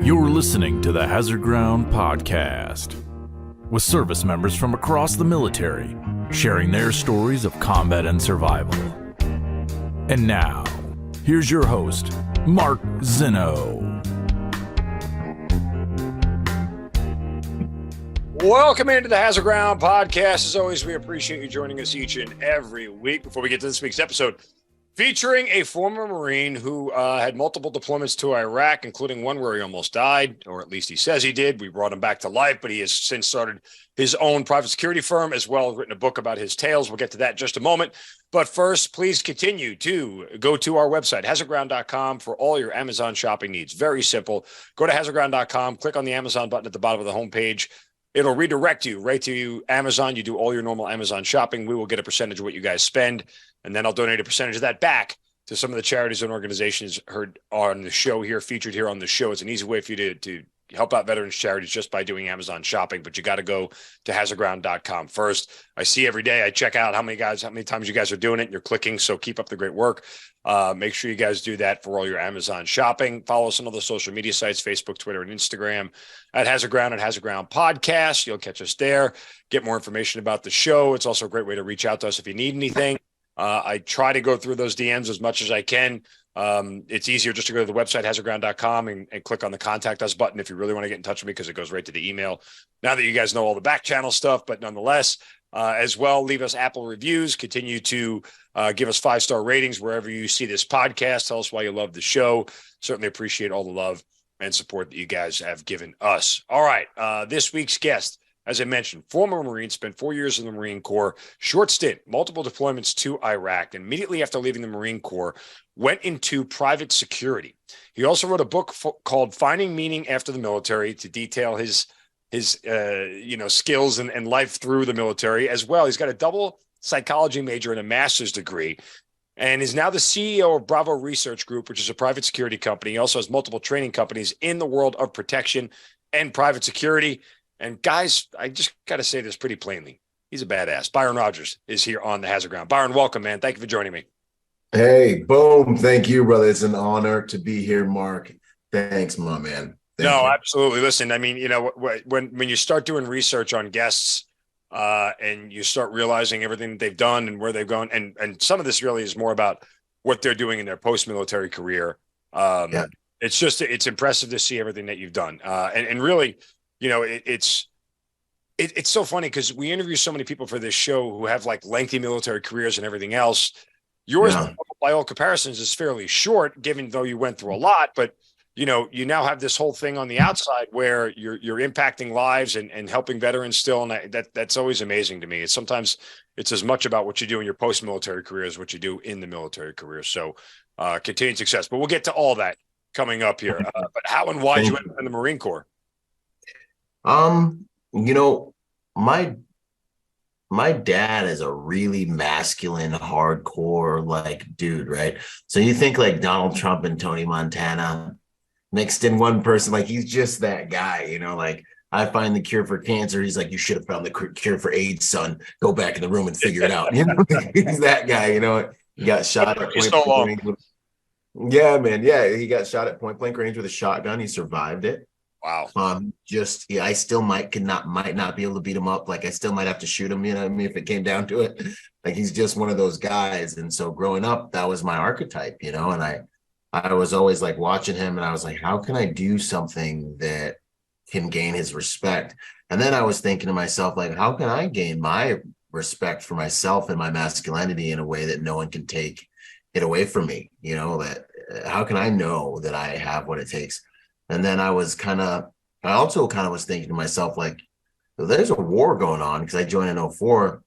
You're listening to the Hazard Ground Podcast, with service members from across the military sharing their stories of combat and survival. And now, here's your host, Mark Zinno. Welcome into the Hazard Ground Podcast. As always, we appreciate you joining us each and every week. Before we get to this week's episode, featuring a former Marine who had multiple deployments to Iraq, including one where he almost died, or at least he says he did. We brought him back to life, but he has since started his own private security firm, as well as written a book about his tales. We'll get to that in just a moment. But first, please continue to go to our website, hazardground.com, for all your Amazon shopping needs. Very simple. Go to hazardground.com, click on the Amazon button at the bottom of the homepage. It'll redirect you right to Amazon. You do all your normal Amazon shopping. We will get a percentage of what you guys spend, and then I'll donate a percentage of that back to some of the charities and organizations heard on the show here, featured here on the show. It's an easy way for you to help out veterans charities just by doing Amazon shopping, but you got to go to hazardground.com first. I see every day, I check out how many times you guys are doing it and you're clicking. So keep up the great work. Make sure you guys do that for all your Amazon shopping. Follow us on all the social media sites, Facebook, Twitter, and Instagram at Hazard Ground and Hazard Ground Podcast. You'll catch us there. Get more information about the show. It's also a great way to reach out to us if you need anything. I try to go through those DMs as much as I can. It's easier just to go to the website, hazardground.com, and click on the contact us button if you really want to get in touch with me, because it goes right to the email. Now that you guys know all the back channel stuff, but nonetheless, as well, leave us Apple reviews, continue to give us 5-star ratings wherever you see this podcast. Tell us why you love the show. Certainly appreciate all the love and support that you guys have given us. All right. This week's guest, as I mentioned, former Marine, spent 4 years in the Marine Corps, short stint, multiple deployments to Iraq, and immediately after leaving the Marine Corps, went into private security. He also wrote a book called Finding Meaning After the Military to detail his skills and life through the military as well. He's got a double psychology major and a master's degree, and is now the CEO of Bravo Research Group, which is a private security company. He also has multiple training companies in the world of protection and private security. And guys, I just got to say this pretty plainly. He's a badass. Byron Rodgers is here on the Hazard Ground. Byron, welcome, man. Thank you for joining me. Hey, boom. Thank you, brother. It's an honor to be here, Mark. Thanks, my man. Thank you. Absolutely. Listen, I mean, when you start doing research on guests and you start realizing everything that they've done and where they've gone, and some of this really is more about what they're doing in their post-military career. It's impressive to see everything that you've done. And really, it's so funny because we interview so many people for this show who have like lengthy military careers and everything else. Yours, by all comparisons, is fairly short, given though you went through a lot. But you now have this whole thing on the outside where you're impacting lives and helping veterans still, and that's always amazing to me. Sometimes it's as much about what you do in your post-military career as what you do in the military career. So continued success. But we'll get to all that coming up here. But how and why did you end up in the Marine Corps? My dad is a really masculine, hardcore like dude, right? So you think like Donald Trump and Tony Montana mixed in one person, like he's just that guy, like I find the cure for cancer. He's like, you should have found the cure for AIDS, son. Go back in the room and figure it out. He's that guy, He got shot at point blank range. Yeah, man. Yeah, he got shot at point blank range with a shotgun. He survived it. Wow. I still might not be able to beat him up. Like I still might have to shoot him, if it came down to it. Like he's just one of those guys. And so growing up, that was my archetype, and I was always like watching him and I was like, how can I do something that can gain his respect? And then I was thinking to myself, like, how can I gain my respect for myself and my masculinity in a way that no one can take it away from me? That how can I know that I have what it takes? And then I also was thinking to myself, like, there's a war going on, because I joined in 2004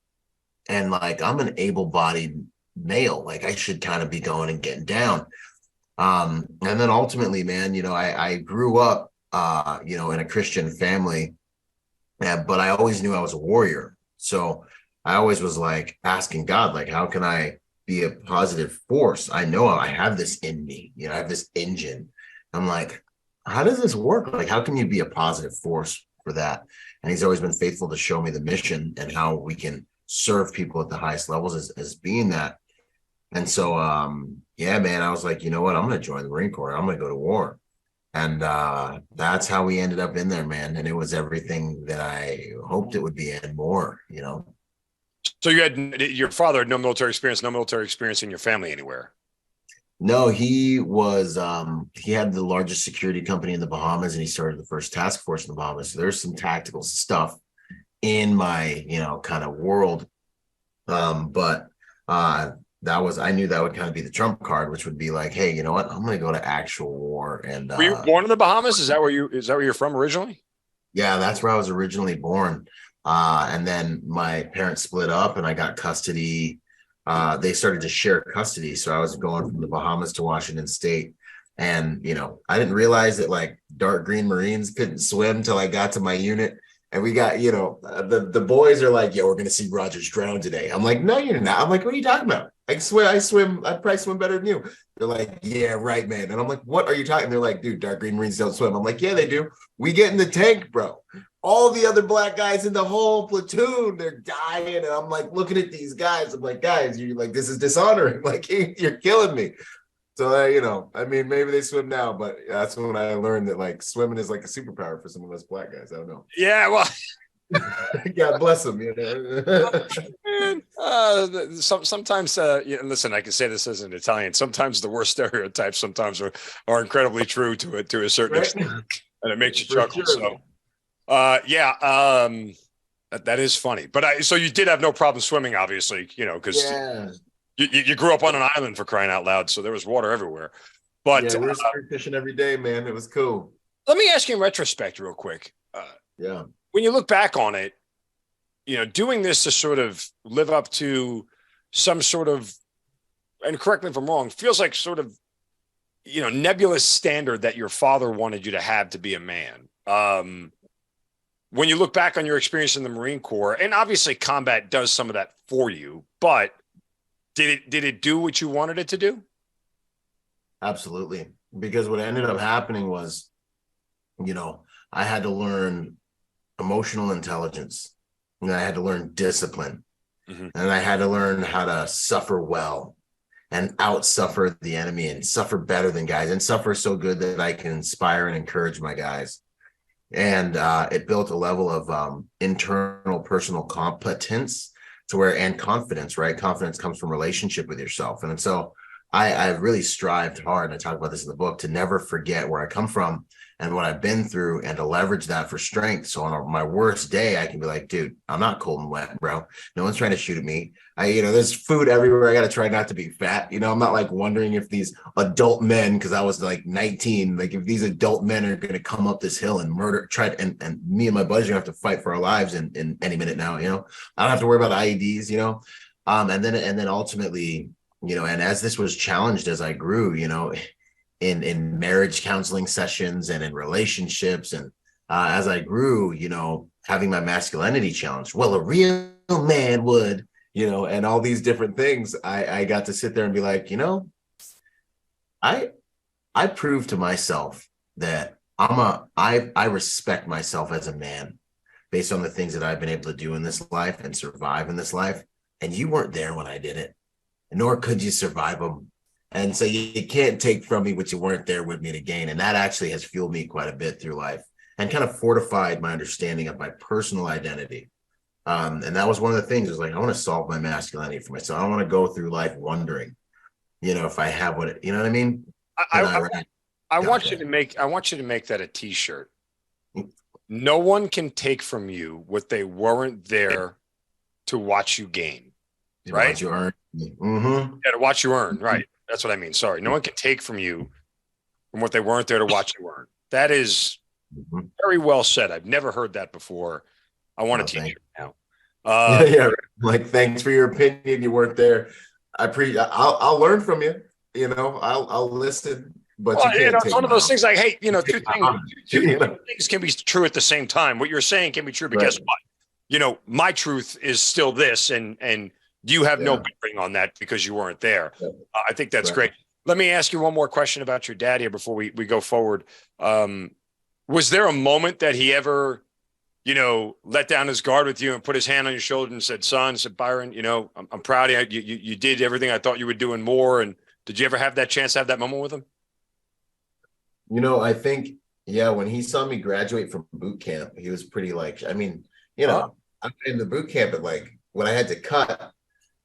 and like, I'm an able-bodied male. Like I should kind of be going and getting down. And then ultimately, man, I grew up, in a Christian family, but I always knew I was a warrior. So I always was like asking God, like, how can I be a positive force? I know I have this in me, I have this engine. I'm like, how does this work? Like, how can you be a positive force for that? And he's always been faithful to show me the mission and how we can serve people at the highest levels as being that. And so, man, I was like, you know what? I'm going to join the Marine Corps. I'm going to go to war. And that's how we ended up in there, man. And it was everything that I hoped it would be and more, you know. So your father had no military experience in your family anywhere. No, he had the largest security company in the Bahamas, and he started the first task force in the Bahamas. So there's some tactical stuff in my, kind of world. But I knew that would kind of be the trump card, which would be like, hey, you know what? I'm gonna go to actual war. And Were you born in the Bahamas? Is that where you're from originally? yeah, that's where I was originally born. And then my parents split up and I got custody. They started to share custody. So I was going from the Bahamas to Washington State. And, I didn't realize that like dark green Marines couldn't swim till I got to my unit. And we got, the boys are like, yeah, we're going to see Rodgers drown today. I'm like, no, you're not. I'm like, what are you talking about? I swear I probably swim better than you. They're like, yeah, right, man. And I'm like, what are you talking? They're like, dude, dark green Marines don't swim. I'm like, yeah, they do. We get in the tank, bro. All the other black guys in the whole platoon, they're dying. And I'm like, looking at these guys. I'm like, guys, you're like, this is dishonoring. Like, you're killing me. So, maybe they swim now, but that's when I learned that like swimming is like a superpower for some of us black guys. I don't know. Yeah, well, God bless them. Sometimes, listen, I can say this as an Italian. Sometimes the worst stereotypes sometimes are incredibly true to a certain extent, and it makes you chuckle. Sure. So, that is funny. But so you did have no problem swimming, obviously, because. Yeah. You grew up on an island, for crying out loud, so there was water everywhere. But yeah, we were fishing every day, man. It was cool. Let me ask you in retrospect real quick. Yeah. When you look back on it, doing this to sort of live up to some sort of, and correct me if I'm wrong, feels like sort of, nebulous standard that your father wanted you to have to be a man. When you look back on your experience in the Marine Corps, and obviously combat does some of that for you, but did it do what you wanted it to do? Absolutely. Because what ended up happening was, I had to learn emotional intelligence, and I had to learn discipline, and I had to learn how to suffer well and out-suffer the enemy and suffer better than guys and suffer so good that I can inspire and encourage my guys. And it built a level of internal personal competence and confidence, right? Confidence comes from relationship with yourself. And so I really strived hard, and I talk about this in the book, to never forget where I come from and what I've been through, and to leverage that for strength. So on my worst day, I can be like, dude, I'm not cold and wet, bro. No one's trying to shoot at me. There's food everywhere. I got to try not to be fat. I'm not like wondering if these adult men, because I was like 19, like if these adult men are going to come up this hill and murder, and me and my buddies are going to have to fight for our lives in any minute now, I don't have to worry about IEDs, and then ultimately, and as this was challenged as I grew, in marriage counseling sessions and in relationships, and as I grew, having my masculinity challenged, well, a real man would, and all these different things, I got to sit there and be like, I proved to myself that I respect myself as a man based on the things that I've been able to do in this life and survive in this life. And you weren't there when I did it, nor could you survive them. And so you can't take from me what you weren't there with me to gain. And that actually has fueled me quite a bit through life and kind of fortified my understanding of my personal identity. And that was one of the things, is like, I want to solve my masculinity for myself. I don't want to go through life wondering, if I have what, you know what I mean? I want you to make that a t-shirt. No one can take from you what they weren't there to watch you gain. Right? Watch you earn. Yeah, to watch you earn. Right. That's what I mean. Sorry. No one can take from you from what they weren't there to watch you earn. That is very well said. I've never heard that before. I want a t-shirt now. Yeah. Like, thanks for your opinion. You weren't there. I'll learn from you. I'll listen. But you can't it's one of those things like, hey, two things can be true at the same time. What you're saying can be true, but guess what? My truth is still this, and you have no bearing on that because you weren't there. Yeah. I think that's great. Let me ask you one more question about your dad here before we go forward. Was there a moment that he ever, let down his guard with you and put his hand on your shoulder and said, Byron, I'm proud of you. You did everything I thought you were doing more. And did you ever have that chance to have that moment with him? I think, when he saw me graduate from boot camp, he was pretty like, I mean, Oh, I'm in the boot camp, but like when I had to cut,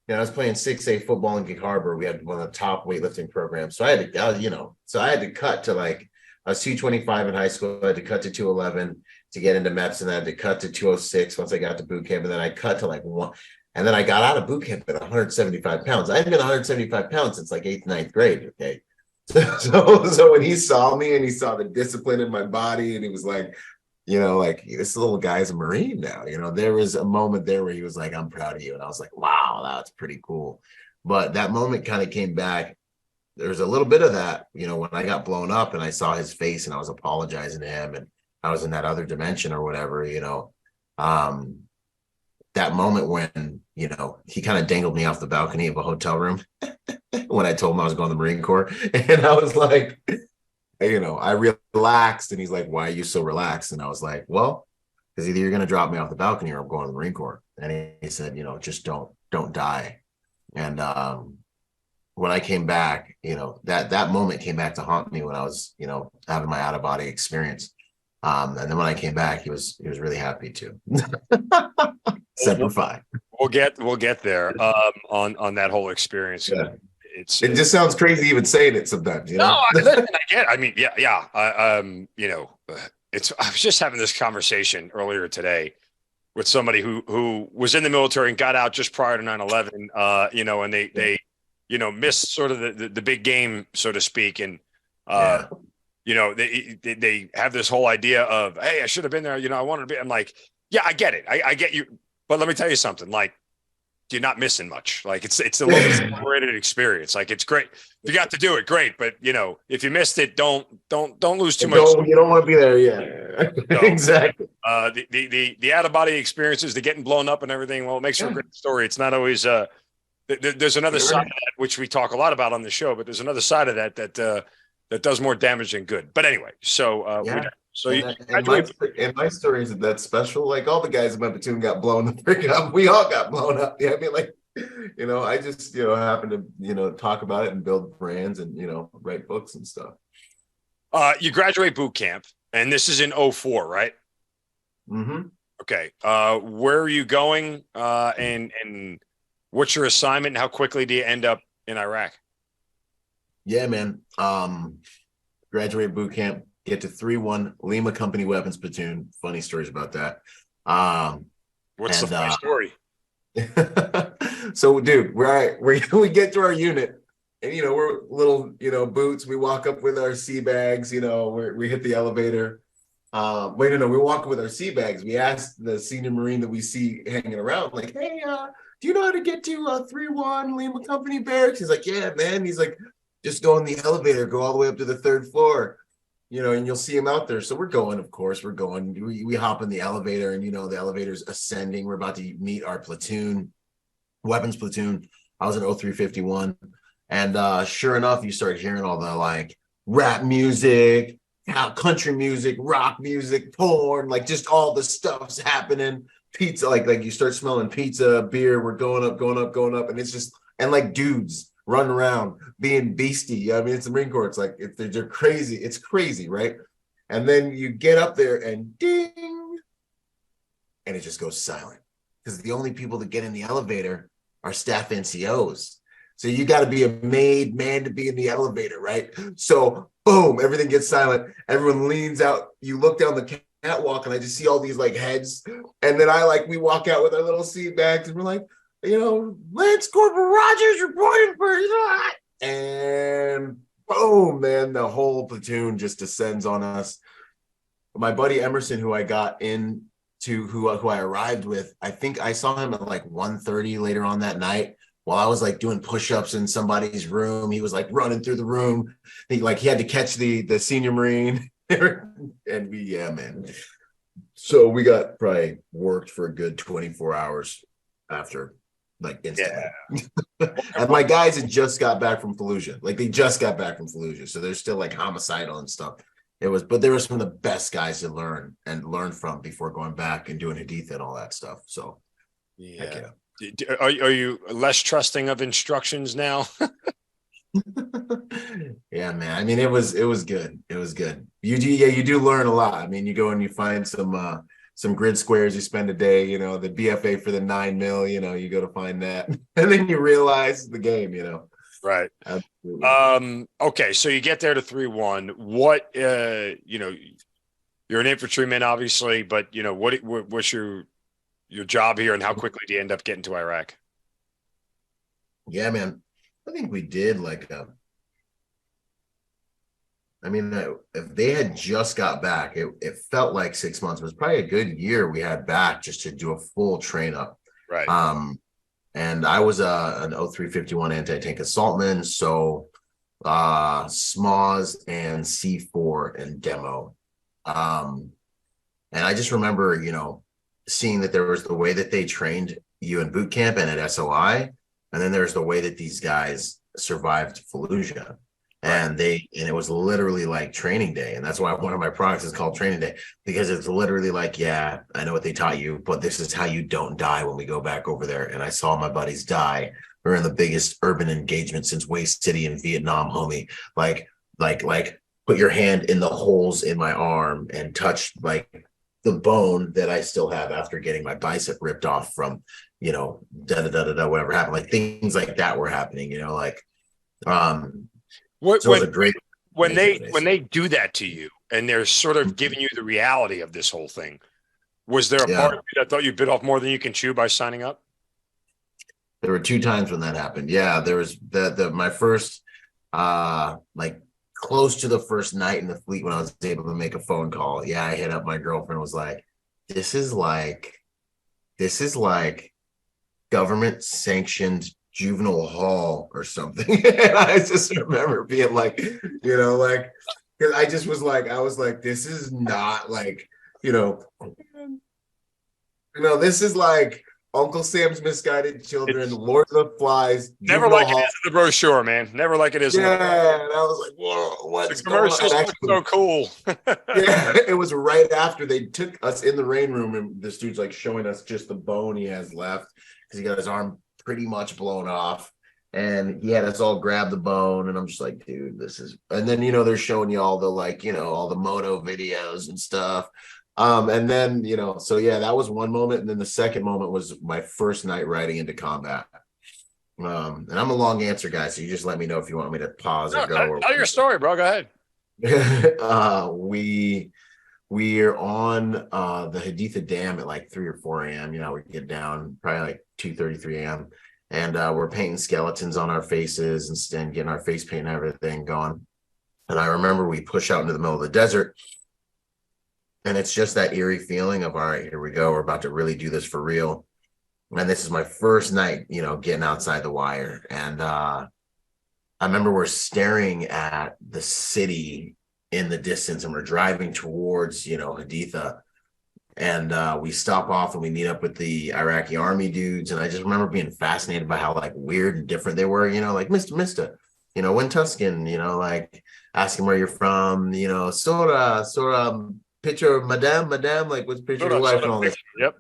I was playing 6A football in Gig Harbor. We had one of the top weightlifting programs. So I had to cut to like, I was 225 in high school. I had to cut to 211 to get into MEPS, and then I had to cut to 206 once I got to boot camp. And then I cut to like one. And then I got out of boot camp at 175 pounds. I hadn't been 175 pounds since like eighth, ninth grade. Okay. So when he saw me and he saw the discipline in my body, and he was like, like this little guy's a Marine now. There was a moment there where he was like, I'm proud of you. And I was like, wow, that's pretty cool. But that moment kind of came back. There's a little bit of that, when I got blown up and I saw his face and I was apologizing to him and I was in that other dimension or whatever, that moment when, he kind of dangled me off the balcony of a hotel room when I told him I was going to the Marine Corps. And I was like, I relaxed, and he's like, why are you so relaxed? And I was like, well, because either you're going to drop me off the balcony or I'm going to the Marine Corps. And he said, just don't die. And when I came back, that moment came back to haunt me when I was, having my out of body experience. And then when I came back, he was really happy too. Semper Fi. We'll get there on that whole experience. Yeah. It just sounds crazy even saying it sometimes. No, I get. I mean, yeah. I was just having this conversation earlier today with somebody who was in the military and got out just prior to 9/11. And they missed sort of the big game, so to speak, and they have this whole idea of, hey, I should have been there. I wanted to be. I'm like, yeah, I get it. I get you. But let me tell you something. Like, you're not missing much. Like it's a little separated experience. Like it's great. If you got to do it, great. But if you missed it, don't lose too much. You don't want to be there. Yeah, so, exactly. The out of body experiences, the getting blown up and everything. Well, it makes for a great story. It's not always. There's another side of that, which we talk a lot about on the show. But there's another side of that does more damage than good. But anyway, so and my story isn't that special. Like all the guys in my platoon got blown the frick up. We all got blown up. Yeah, I mean, like, I just happen to talk about it and build brands and write books and stuff. You graduate boot camp, and this is in 2004, right? Mm-hmm. Okay. Where are you going? And what's your assignment? And how quickly do you end up in Iraq? Yeah, man. Graduate boot camp. Get to 3-1 Lima Company Weapons Platoon. Funny stories about that. What's the funny story? So, dude, we get to our unit, and we're little boots. We walk up with our sea bags. We hit the elevator. We walk with our sea bags. We asked the senior Marine that we see hanging around, like, hey, do you know how to get to 3-1 Lima Company barracks? He's like, yeah, man. He's like, just go in the elevator, go all the way up to the 3rd floor. And you'll see him out there. So we're going, of course, we hop in the elevator, and, the elevator's ascending. We're about to meet our platoon, weapons platoon. I was in 0351. And sure enough, you start hearing all the like rap music, country music, rock music, porn, like just all the stuff's happening. Pizza, like you start smelling pizza, beer. We're going up. And it's just, and like dudes running around being beastie. I mean, it's the Marine Corps. It's like, they're crazy. It's crazy, right? And then you get up there and ding, and it just goes silent, because the only people that get in the elevator are staff NCOs. So you got to be a made man to be in the elevator, right? So boom, everything gets silent. Everyone leans out. You look down the catwalk, and I just see all these like heads. And then we walk out with our little seat bags, and we're like, Lance Corporal Rodgers reporting for that. And boom, man, the whole platoon just descends on us. My buddy Emerson, who I got into, who I arrived with, I think I saw him at like 1:30 later on that night while I was like doing push-ups in somebody's room. He was like running through the room. He had to catch the senior Marine. And man. So we got probably worked for a good 24 hours after. Like instantly. Yeah. And my guys had just got back from Fallujah. Like they just got back from Fallujah. So they're still like homicidal and stuff. But they were some of the best guys to learn from before going back and doing Hadith and all that stuff. So yeah. Are you less trusting of instructions now? Yeah, man. I mean, it was good. It was good. You do learn a lot. I mean, you go and you find some grid squares, you spend a day, the BFA for the 9 mil, you go to find that. And then you realize the game, Right. Absolutely. Okay, so you get there to 3-1. What you're an infantryman, obviously, but what's your job here, and how quickly do you end up getting to Iraq? Yeah, man. I think we did if they had just got back, it felt like 6 months. It was probably a good year we had back just to do a full train up. Right. And I was an 0351 anti-tank assaultman, so SMAWs and C4 and demo. And I just remember, seeing that there was the way that they trained you in boot camp and at SOI, and then there's the way that these guys survived Fallujah. And it was literally like training day. And that's why one of my products is called Training Day, because it's literally like, yeah, I know what they taught you, but this is how you don't die when we go back over there. And I saw my buddies die. We're in the biggest urban engagement since Waste City in Vietnam, homie. Like put your hand in the holes in my arm and touch like the bone that I still have after getting my bicep ripped off from, whatever happened. Like things like that were happening, so it was a great when they do that to you and they're sort of giving you the reality of this whole thing. Was there a part of you that thought you bit off more than you can chew by signing up? There were 2 times when that happened. Yeah, there was my first close to the first night in the fleet when I was able to make a phone call. Yeah, I hit up my girlfriend, was like, this is like government sanctioned juvenile hall or something. And I just remember being like, because I was like, this is not like, this is like Uncle Sam's Misguided Children, Lord of the Flies. Never like it is in the brochure, man. Never like it is. Yeah, and I was like, whoa, what's going on? Actually, so cool. Yeah, it was right after they took us in the rain room, and this dude's like showing us just the bone he has left because he got his arm pretty much blown off, and he had us all grab the bone, and I'm just like, dude, this is. And then they're showing you all the all the moto videos and stuff, and then so yeah, that was one moment, and then the second moment was my first night riding into combat. And I'm a long answer guy, so you just let me know if you want me to pause or go. Tell your story, bro. Go ahead. We're on the Haditha Dam at like 3 or 4 a.m. We get down probably like 2:30, 3 a.m. And we're painting skeletons on our faces and getting our face paint and everything going. And I remember we push out into the middle of the desert, and it's just that eerie feeling of, all right, here we go. We're about to really do this for real. And this is my first night, getting outside the wire. And I remember we're staring at the city in the distance, and we're driving towards, Haditha. And we stop off and we meet up with the Iraqi army dudes. And I just remember being fascinated by how like weird and different they were, like Mr. When Tuscan, like asking where you're from, sort of picture of Madame, like what's picture of your wife and all this. Yep.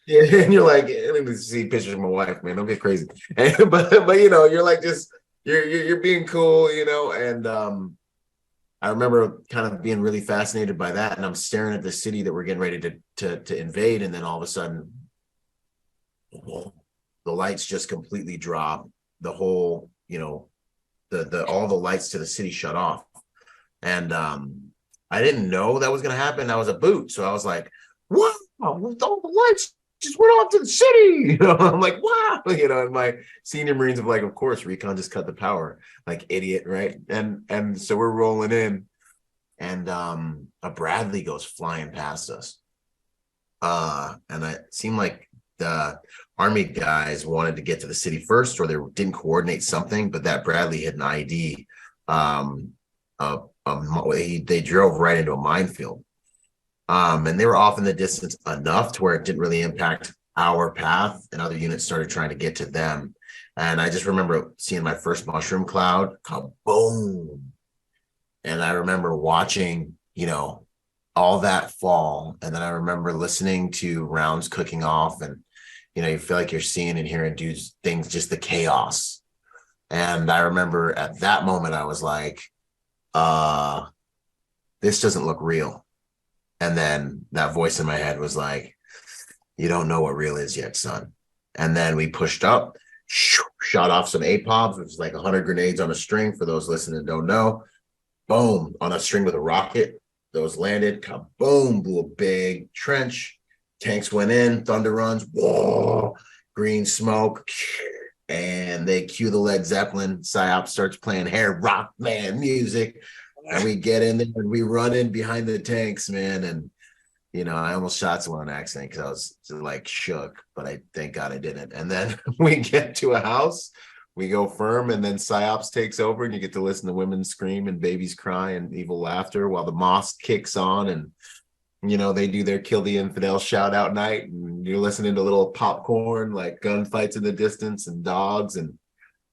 Yeah, and you're like, let me see pictures of my wife, man. Don't get crazy. But you're like just you're being cool, and I remember kind of being really fascinated by that, and I'm staring at the city that we're getting ready to invade, and then all of a sudden, the lights just completely drop. The whole, the all the lights to the city shut off, and I didn't know that was going to happen. I was a boot, so I was like, "Wow, all the lights just went off to the city." I'm like, "Wow," and my senior Marines have like, "Of course, recon just cut the power, like idiot, right?" And so we're rolling in, and a Bradley goes flying past us, and it seemed like the army guys wanted to get to the city first, or they didn't coordinate something. But that Bradley had an ID. They drove right into a minefield. And they were off in the distance enough to where it didn't really impact our path, and other units started trying to get to them. And I just remember seeing my first mushroom cloud, kaboom. And I remember watching, all that fall. And then I remember listening to rounds cooking off, and, you feel like you're seeing and hearing dudes, things, just the chaos. And I remember at that moment, I was like, this doesn't look real. And then that voice in my head was like, you don't know what real is yet, son. And then we pushed up, shot off some APOBs, which is like 100 grenades on a string. For those listening don't know, boom, on a string with a rocket. Those landed, kaboom, blew a big trench. Tanks went in, thunder runs, whoa, green smoke. And they cue the Led Zeppelin. PSYOP starts playing hair rock man music. And we get in there and we run in behind the tanks, man. And, you know, I almost shot someone on accident because I was like shook, but I thank God I didn't. And then we get to a house, we go firm, and then PSYOPs takes over, and you get to listen to women scream and babies cry and evil laughter while the mosque kicks on. And, you know, they do their Kill the Infidel shout out night, and you're listening to little popcorn, like gunfights in the distance and dogs. And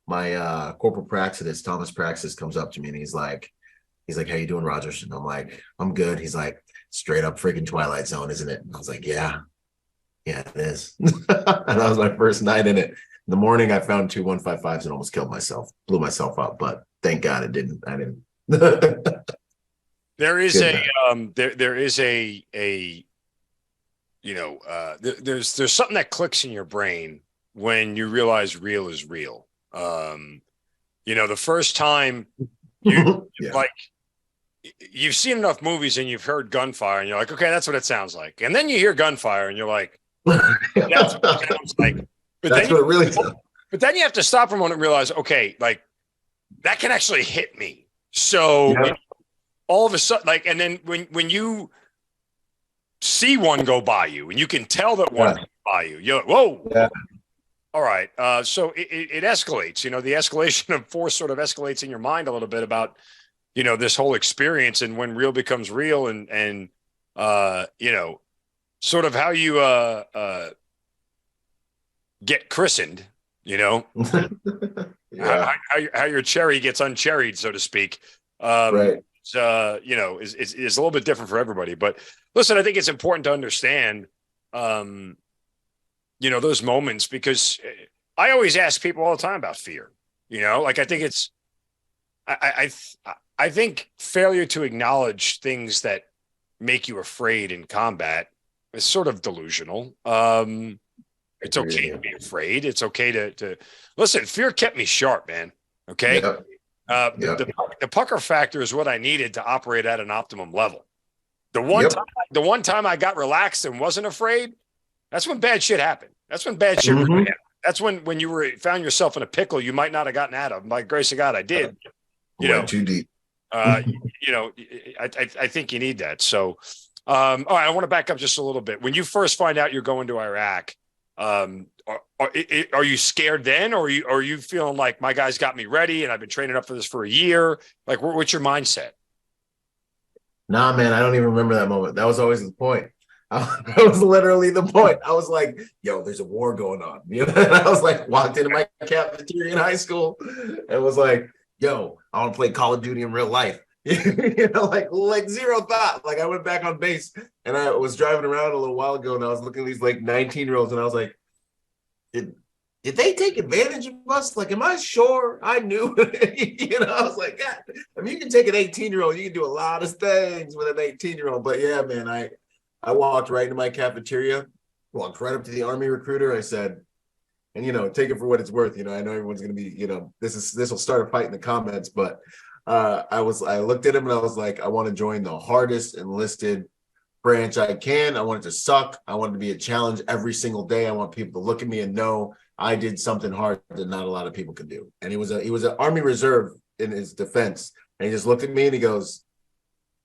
my Corporal Praxis, Thomas Praxis, comes up to me and he's like, how you doing, Rodgers? And I'm like, I'm good. He's like, straight up freaking Twilight Zone, isn't it? And I was like, yeah, it is. And that was my first night in it. In the morning, I found 2 155s and almost killed myself, blew myself up, but thank God I didn't. There is there is a you know, there's something that clicks in your brain when you realize real is real. You know, the first time you like, you've seen enough movies and you've heard gunfire and you're like, okay, that's what it sounds like. And then you hear gunfire and you're like, that's what it sounds like. But that's what it really sounds. But then you have to stop for a moment and realize, okay, like that can actually hit me. So you know, all of a sudden, like, and then when you see one go by you and you can tell that one goes by you, you're like, whoa. Yeah. All right. So it escalates, you know, the escalation of force sort of escalates in your mind a little bit about, you know, this whole experience and when real becomes real and you know, sort of how you get christened, you know, how your cherry gets uncherried, so to speak. Right. You know, is a little bit different for everybody. But listen, I think it's important to understand, you know, those moments, because I always ask people all the time about fear. You know, like I think it's, I think failure to acknowledge things that make you afraid in combat is sort of delusional. It's okay to be afraid. It's okay to listen. Fear kept me sharp, man. Okay. Yep. The pucker factor is what I needed to operate at an optimum level. The one time I got relaxed and wasn't afraid, that's when bad shit happened. That's when bad shit really happened. That's when you found yourself in a pickle you might not have gotten out of. By the grace of God, I did. You know, too deep. You know, I think you need that. So, all right, I want to back up just a little bit. When you first find out you're going to Iraq, are you scared then, or are you feeling like my guys got me ready and I've been training up for this for a year? Like, what's your mindset? Nah, man, I don't even remember that moment. That was always the point. That was literally the point. I was like, yo, there's a war going on. You know, and I was like, walked into my cafeteria in high school and was like, yo, I want to play Call of Duty in real life. You know, like zero thought. Like I went back on base and I was driving around a little while ago and I was looking at these like 19-year-olds and I was like, did they take advantage of us? Like, am I sure I knew? You know, I was like, God, I mean, you can take an 18-year-old, you can do a lot of things with an 18-year-old. But yeah, man, I walked right into my cafeteria, walked right up to the Army recruiter. I said, and, you know, take it for what it's worth. You know, I know everyone's going to be, you know, this will start a fight in the comments, but I looked at him and I was like, I want to join the hardest enlisted branch I can. I want it to suck. I want it to be a challenge every single day. I want people to look at me and know I did something hard that not a lot of people can do. And he was an Army Reserve in his defense. And he just looked at me and he goes,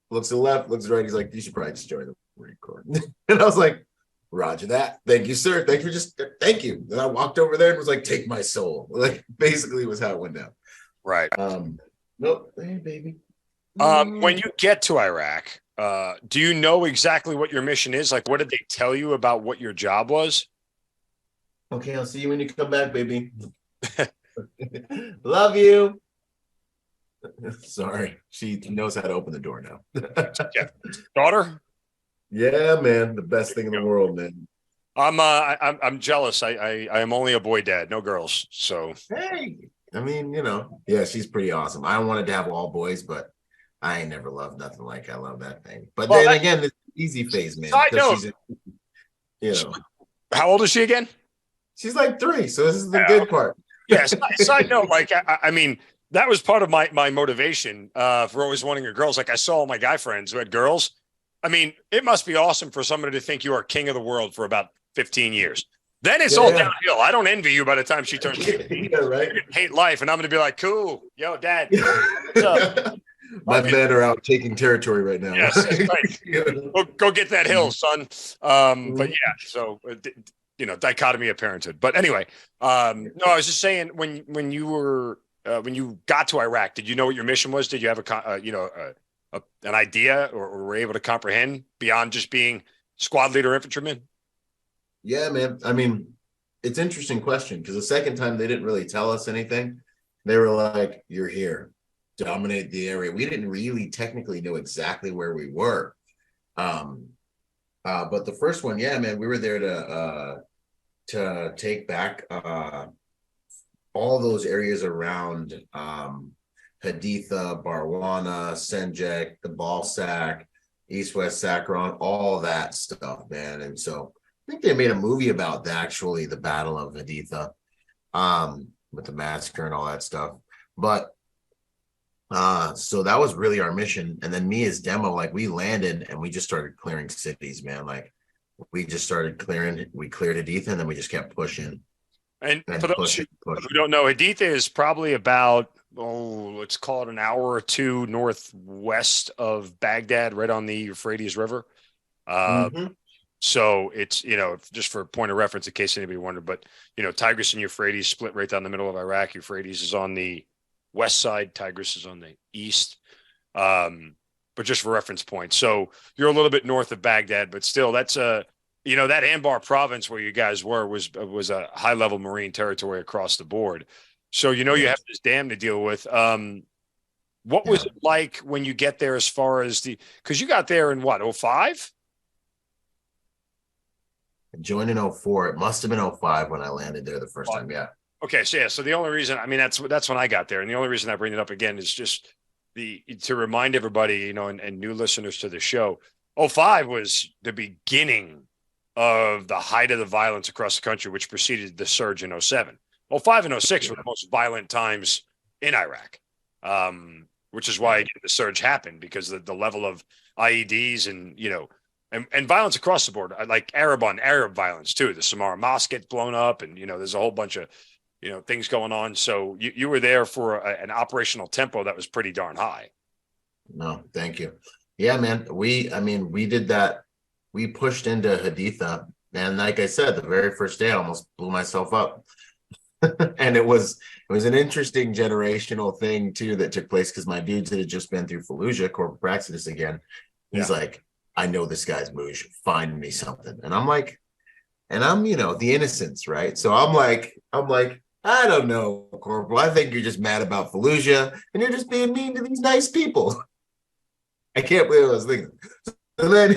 looks to the left, looks to the right. He's like, you should probably just join the Marine Corps. And I was like, Roger that. Thank you, sir. Thank you. And I walked over there and was like, take my soul. Like basically was how it went down. Right. Nope. Hey, baby. When you get to Iraq, do you know exactly what your mission is? Like, what did they tell you about what your job was? Okay, I'll see you when you come back, baby. Love you. Sorry. She knows how to open the door now. Yeah. Daughter? Yeah, man. The best thing in the world, man. I'm jealous. I am only a boy dad, no girls. So Hey, I mean, yeah, she's pretty awesome. I wanted to have all boys, but I ain't never loved nothing like I love that thing. But well, then again, it's easy phase, man, side because note, you know, how old is she again? she's like 3, so this is the good part. Yeah. Side note, like I mean, that was part of my motivation for always wanting a girls. Like I saw all my guy friends who had girls. I mean, it must be awesome for somebody to think you are king of the world for about 15 years. Then it's all downhill. I don't envy you by the time she turns 15. Yeah, right. You're gonna hate life, and I'm going to be like, cool, yo, dad. My men are out taking territory right now. Yes, that's right. Go get that hill, son. But yeah, so dichotomy of parenthood. But anyway, no, I was just saying when you got to Iraq, did you know what your mission was? Did you have an idea or were able to comprehend beyond just being squad leader infantryman? Yeah, man. I mean, it's an interesting question because the second time they didn't really tell us anything. They were like, "You're here, dominate the area." We didn't really technically know exactly where we were. But the first one, yeah, man, we were there to take back all those areas around Haditha, Barwana, Senjek, the Balsac, East-West Sacron, all that stuff, man. And so I think they made a movie about actually the Battle of Haditha, with the massacre and all that stuff. But so that was really our mission. And then me as demo, like we landed and we just started clearing cities, man. Like we just started clearing, we cleared Haditha and then we just kept pushing. And for those who don't know, Haditha is probably about, let's call it an hour or two northwest of Baghdad, right on the Euphrates River. So it's, just for a point of reference, in case anybody wondered, but, Tigris and Euphrates split right down the middle of Iraq. Euphrates is on the west side. Tigris is on the east. But just for reference point. So you're a little bit north of Baghdad, but still that's that Anbar province where you guys were was a high level Marine territory across the board. So, you have this dam to deal with. What was it like when you get there as far as because you got there in what, 05? I joined in 04. It must have been 05 when I landed there the first time. Yeah. Okay. So, so the only reason, I mean, that's when I got there. And the only reason I bring it up again is just to remind everybody, and new listeners to the show, 05 was the beginning of the height of the violence across the country, which preceded the surge in 07. 05 and 06 were the most violent times in Iraq, which is why the surge happened, because the level of IEDs and violence across the board, like Arab on Arab violence too. The Samara Mosque gets blown up, and there's a whole bunch of things going on. So you were there for an operational tempo that was pretty darn high. No, thank you. Yeah, man. We did that. We pushed into Haditha, and like I said, the very first day I almost blew myself up. And it was an interesting generational thing too that took place, because my dudes that had just been through Fallujah, Corporal Praxidus again. He's like, I know this guy's Muj, find me something. And I'm like, and I'm, the innocence, right? So I'm like, I don't know, Corporal. I think you're just mad about Fallujah and you're just being mean to these nice people. I can't believe what I was thinking. And then,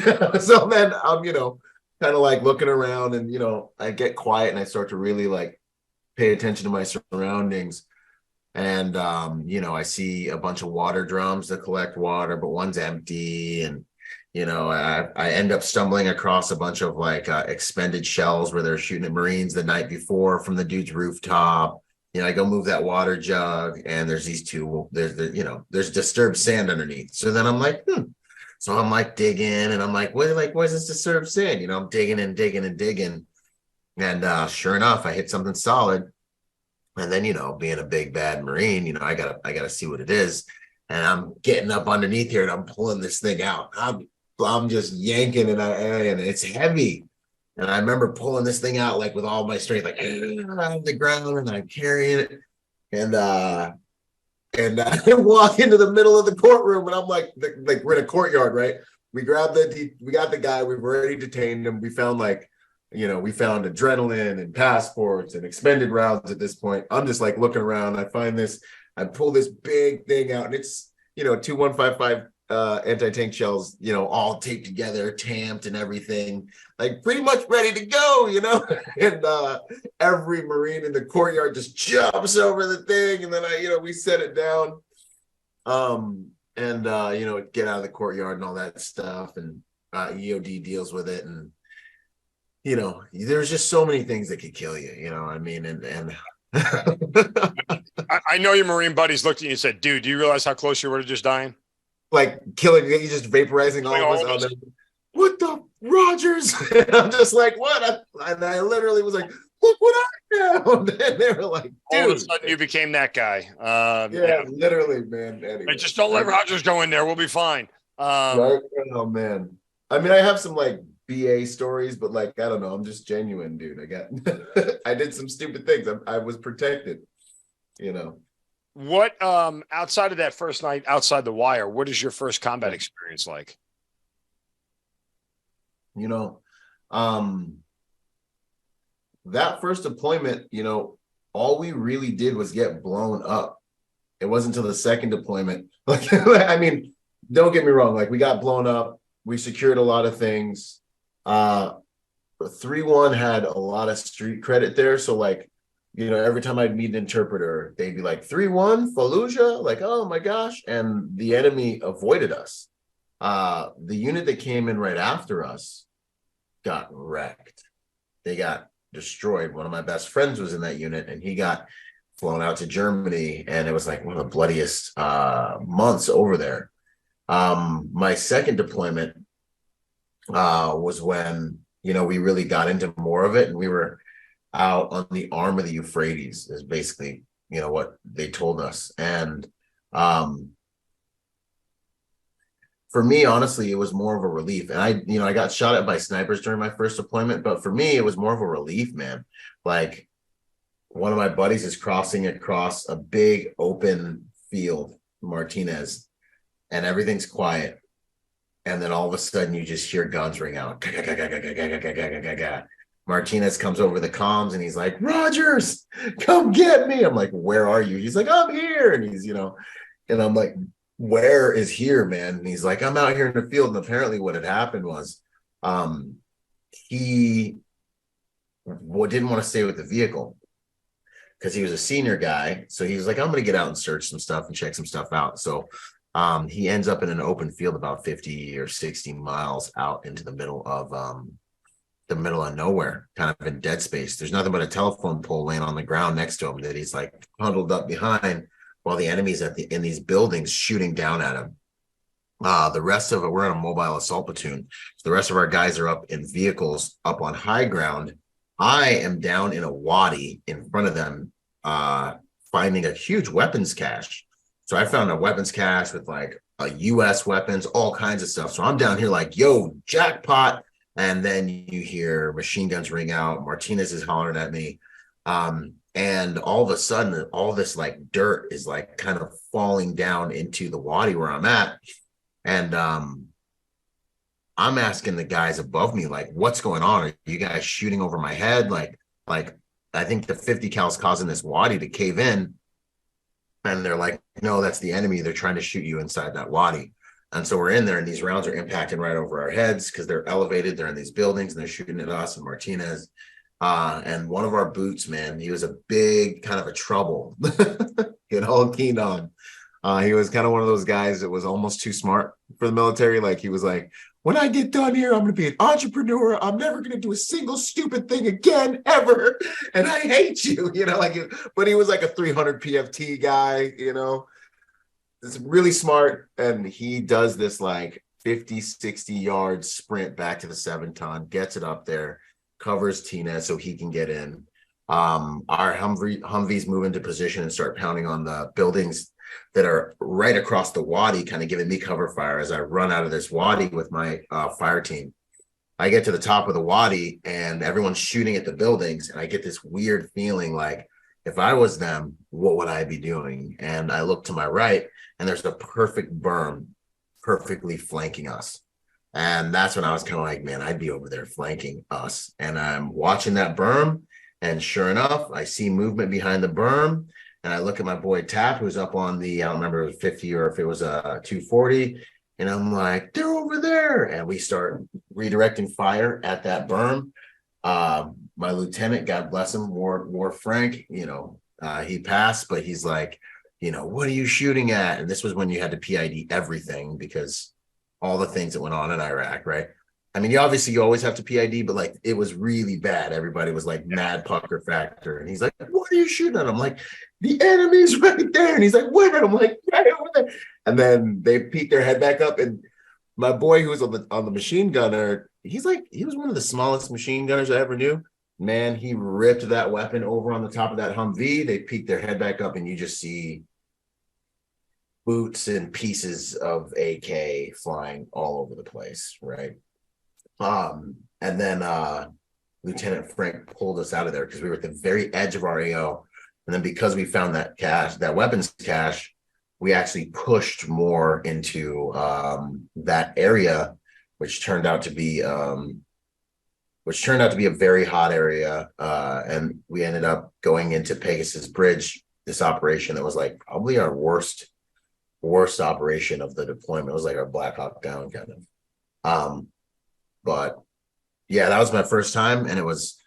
I'm, kind of like looking around, and, I get quiet and I start to really like pay attention to my surroundings. And, I see a bunch of water drums that collect water, but one's empty. And, I end up stumbling across a bunch of like expended shells where they're shooting at Marines the night before from the dude's rooftop. I go move that water jug, and there's these two, there's disturbed sand underneath. So then I'm like, So I'm like digging, and I'm like, where's this disturbed sand? I'm digging and digging and digging. And sure enough, I hit something solid. And then, being a big bad Marine, I gotta see what it is. And I'm getting up underneath here and I'm pulling this thing out. I'm just yanking, and it's heavy. And I remember pulling this thing out like with all my strength, like out of the ground, and I'm carrying it. And I walk into the middle of the courtroom, and I'm like we're in a courtyard, right? We got the guy, we've already detained him. We found we found adrenaline and passports and expended rounds at this point. I'm just like looking around. I pull this big thing out, and it's 2155 anti-tank shells, all taped together, tamped and everything, like pretty much ready to go, and every Marine in the courtyard just jumps over the thing, and then we set it down, and get out of the courtyard and all that stuff, and EOD deals with it, and there's just so many things that could kill you, I mean, and I know your Marine buddies looked at you and said, dude, do you realize how close you were to just dying? Like killing, you just vaporizing all of us. What the Rodgers? I'm just like, what? And I literally was like, look what I found. And they were like, dude. All of a sudden you became that guy. Literally, man. Anyway, just don't let Rodgers go in there. We'll be fine. Right? Oh, man. I mean, I have some like BA stories, but like, I don't know. I'm just genuine, dude. I did some stupid things. I was protected, What outside of that first night outside the wire, what is your first combat experience like? That first deployment, all we really did was get blown up. It wasn't until the second deployment. Like, I mean, don't get me wrong. Like, we got blown up. We secured a lot of things. 3-1 had a lot of street credit there. So like, every time I'd meet an interpreter, they'd be like, 3-1, Fallujah? Like, oh my gosh. And the enemy avoided us. The unit that came in right after us got wrecked. They got destroyed. One of my best friends was in that unit, and he got flown out to Germany, and it was like one of the bloodiest months over there. My second deployment was when, we really got into more of it, and we were out on the arm of the Euphrates is basically, what they told us. And for me, honestly, it was more of a relief. And I got shot at by snipers during my first deployment, but for me, it was more of a relief, man. Like, one of my buddies is crossing across a big open field, Martinez, and everything's quiet. And then all of a sudden you just hear guns ring out. Martinez comes over the comms and he's like, Rodgers, come get me. I'm like, where are you? He's like, I'm here. And he's, and I'm like, where is here, man? And he's like, I'm out here in the field. And apparently what had happened was he didn't want to stay with the vehicle because he was a senior guy. So he was like, I'm going to get out and search some stuff and check some stuff out. So he ends up in an open field about 50 or 60 miles out into the middle of nowhere, kind of in dead space. There's nothing but a telephone pole laying on the ground next to him that he's like huddled up behind while the enemy's in these buildings shooting down at him. The rest of it, we're in a mobile assault platoon. So the rest of our guys are up in vehicles up on high ground. I am down in a wadi in front of them, finding a huge weapons cache. So I found a weapons cache with like US weapons, all kinds of stuff. So I'm down here like, yo, jackpot. And then you hear machine guns ring out. Martinez is hollering at me. And all of a sudden, all this like dirt is like kind of falling down into the wadi where I'm at. And I'm asking the guys above me, like, what's going on? Are you guys shooting over my head? Like I think the 50 cal's causing this wadi to cave in. And they're like, no, that's the enemy. They're trying to shoot you inside that wadi. And so we're in there, and these rounds are impacting right over our heads because they're elevated. They're in these buildings, and they're shooting at us and Martinez. And one of our boots, man, he was a big kind of a trouble, all keen on. He was kind of one of those guys that was almost too smart for the military. Like, he was like, when I get done here, I'm going to be an entrepreneur. I'm never going to do a single stupid thing again, ever. And I hate you, but he was like a 300 PFT guy, It's really smart. And he does this like 50, 60 yard sprint back to the 7-ton, gets it up there, covers Tina so he can get in. Our Humvees move into position and start pounding on the buildings that are right across the wadi, kind of giving me cover fire as I run out of this wadi with my fire team. I get to the top of the wadi and everyone's shooting at the buildings, and I get this weird feeling like, if I was them, what would I be doing? And I look to my right, and there's a perfect berm perfectly flanking us. And that's when I was kind of like, man, I'd be over there flanking us. And I'm watching that berm, and sure enough, I see movement behind the berm. And I look at my boy Tap, who's up on the, I don't remember if it was 50 or if it was a 240. And I'm like, they're over there. And we start redirecting fire at that berm. My lieutenant, God bless him, War Frank, he passed, but he's like, what are you shooting at? And this was when you had to PID everything because all the things that went on in Iraq, right? I mean, you always have to PID, but like it was really bad. Everybody was like mad pucker factor. And he's like, what are you shooting at? I'm like, the enemy's right there. And he's like, where? I'm like, right over there. And then they peek their head back up. And my boy who was on the machine gunner, he was one of the smallest machine gunners I ever knew. Man, he ripped that weapon over on the top of that Humvee. They peek their head back up and you just see boots and pieces of AK flying all over the place, right? And then Lieutenant Frank pulled us out of there because we were at the very edge of our AO. And then because we found that cache, that weapons cache, we actually pushed more into that area, which turned out to be a very hot area. And we ended up going into Pegasus Bridge, this operation that was like probably our worst operation of the deployment. It was like our Black Hawk Down kind of. But yeah, that was my first time. And it was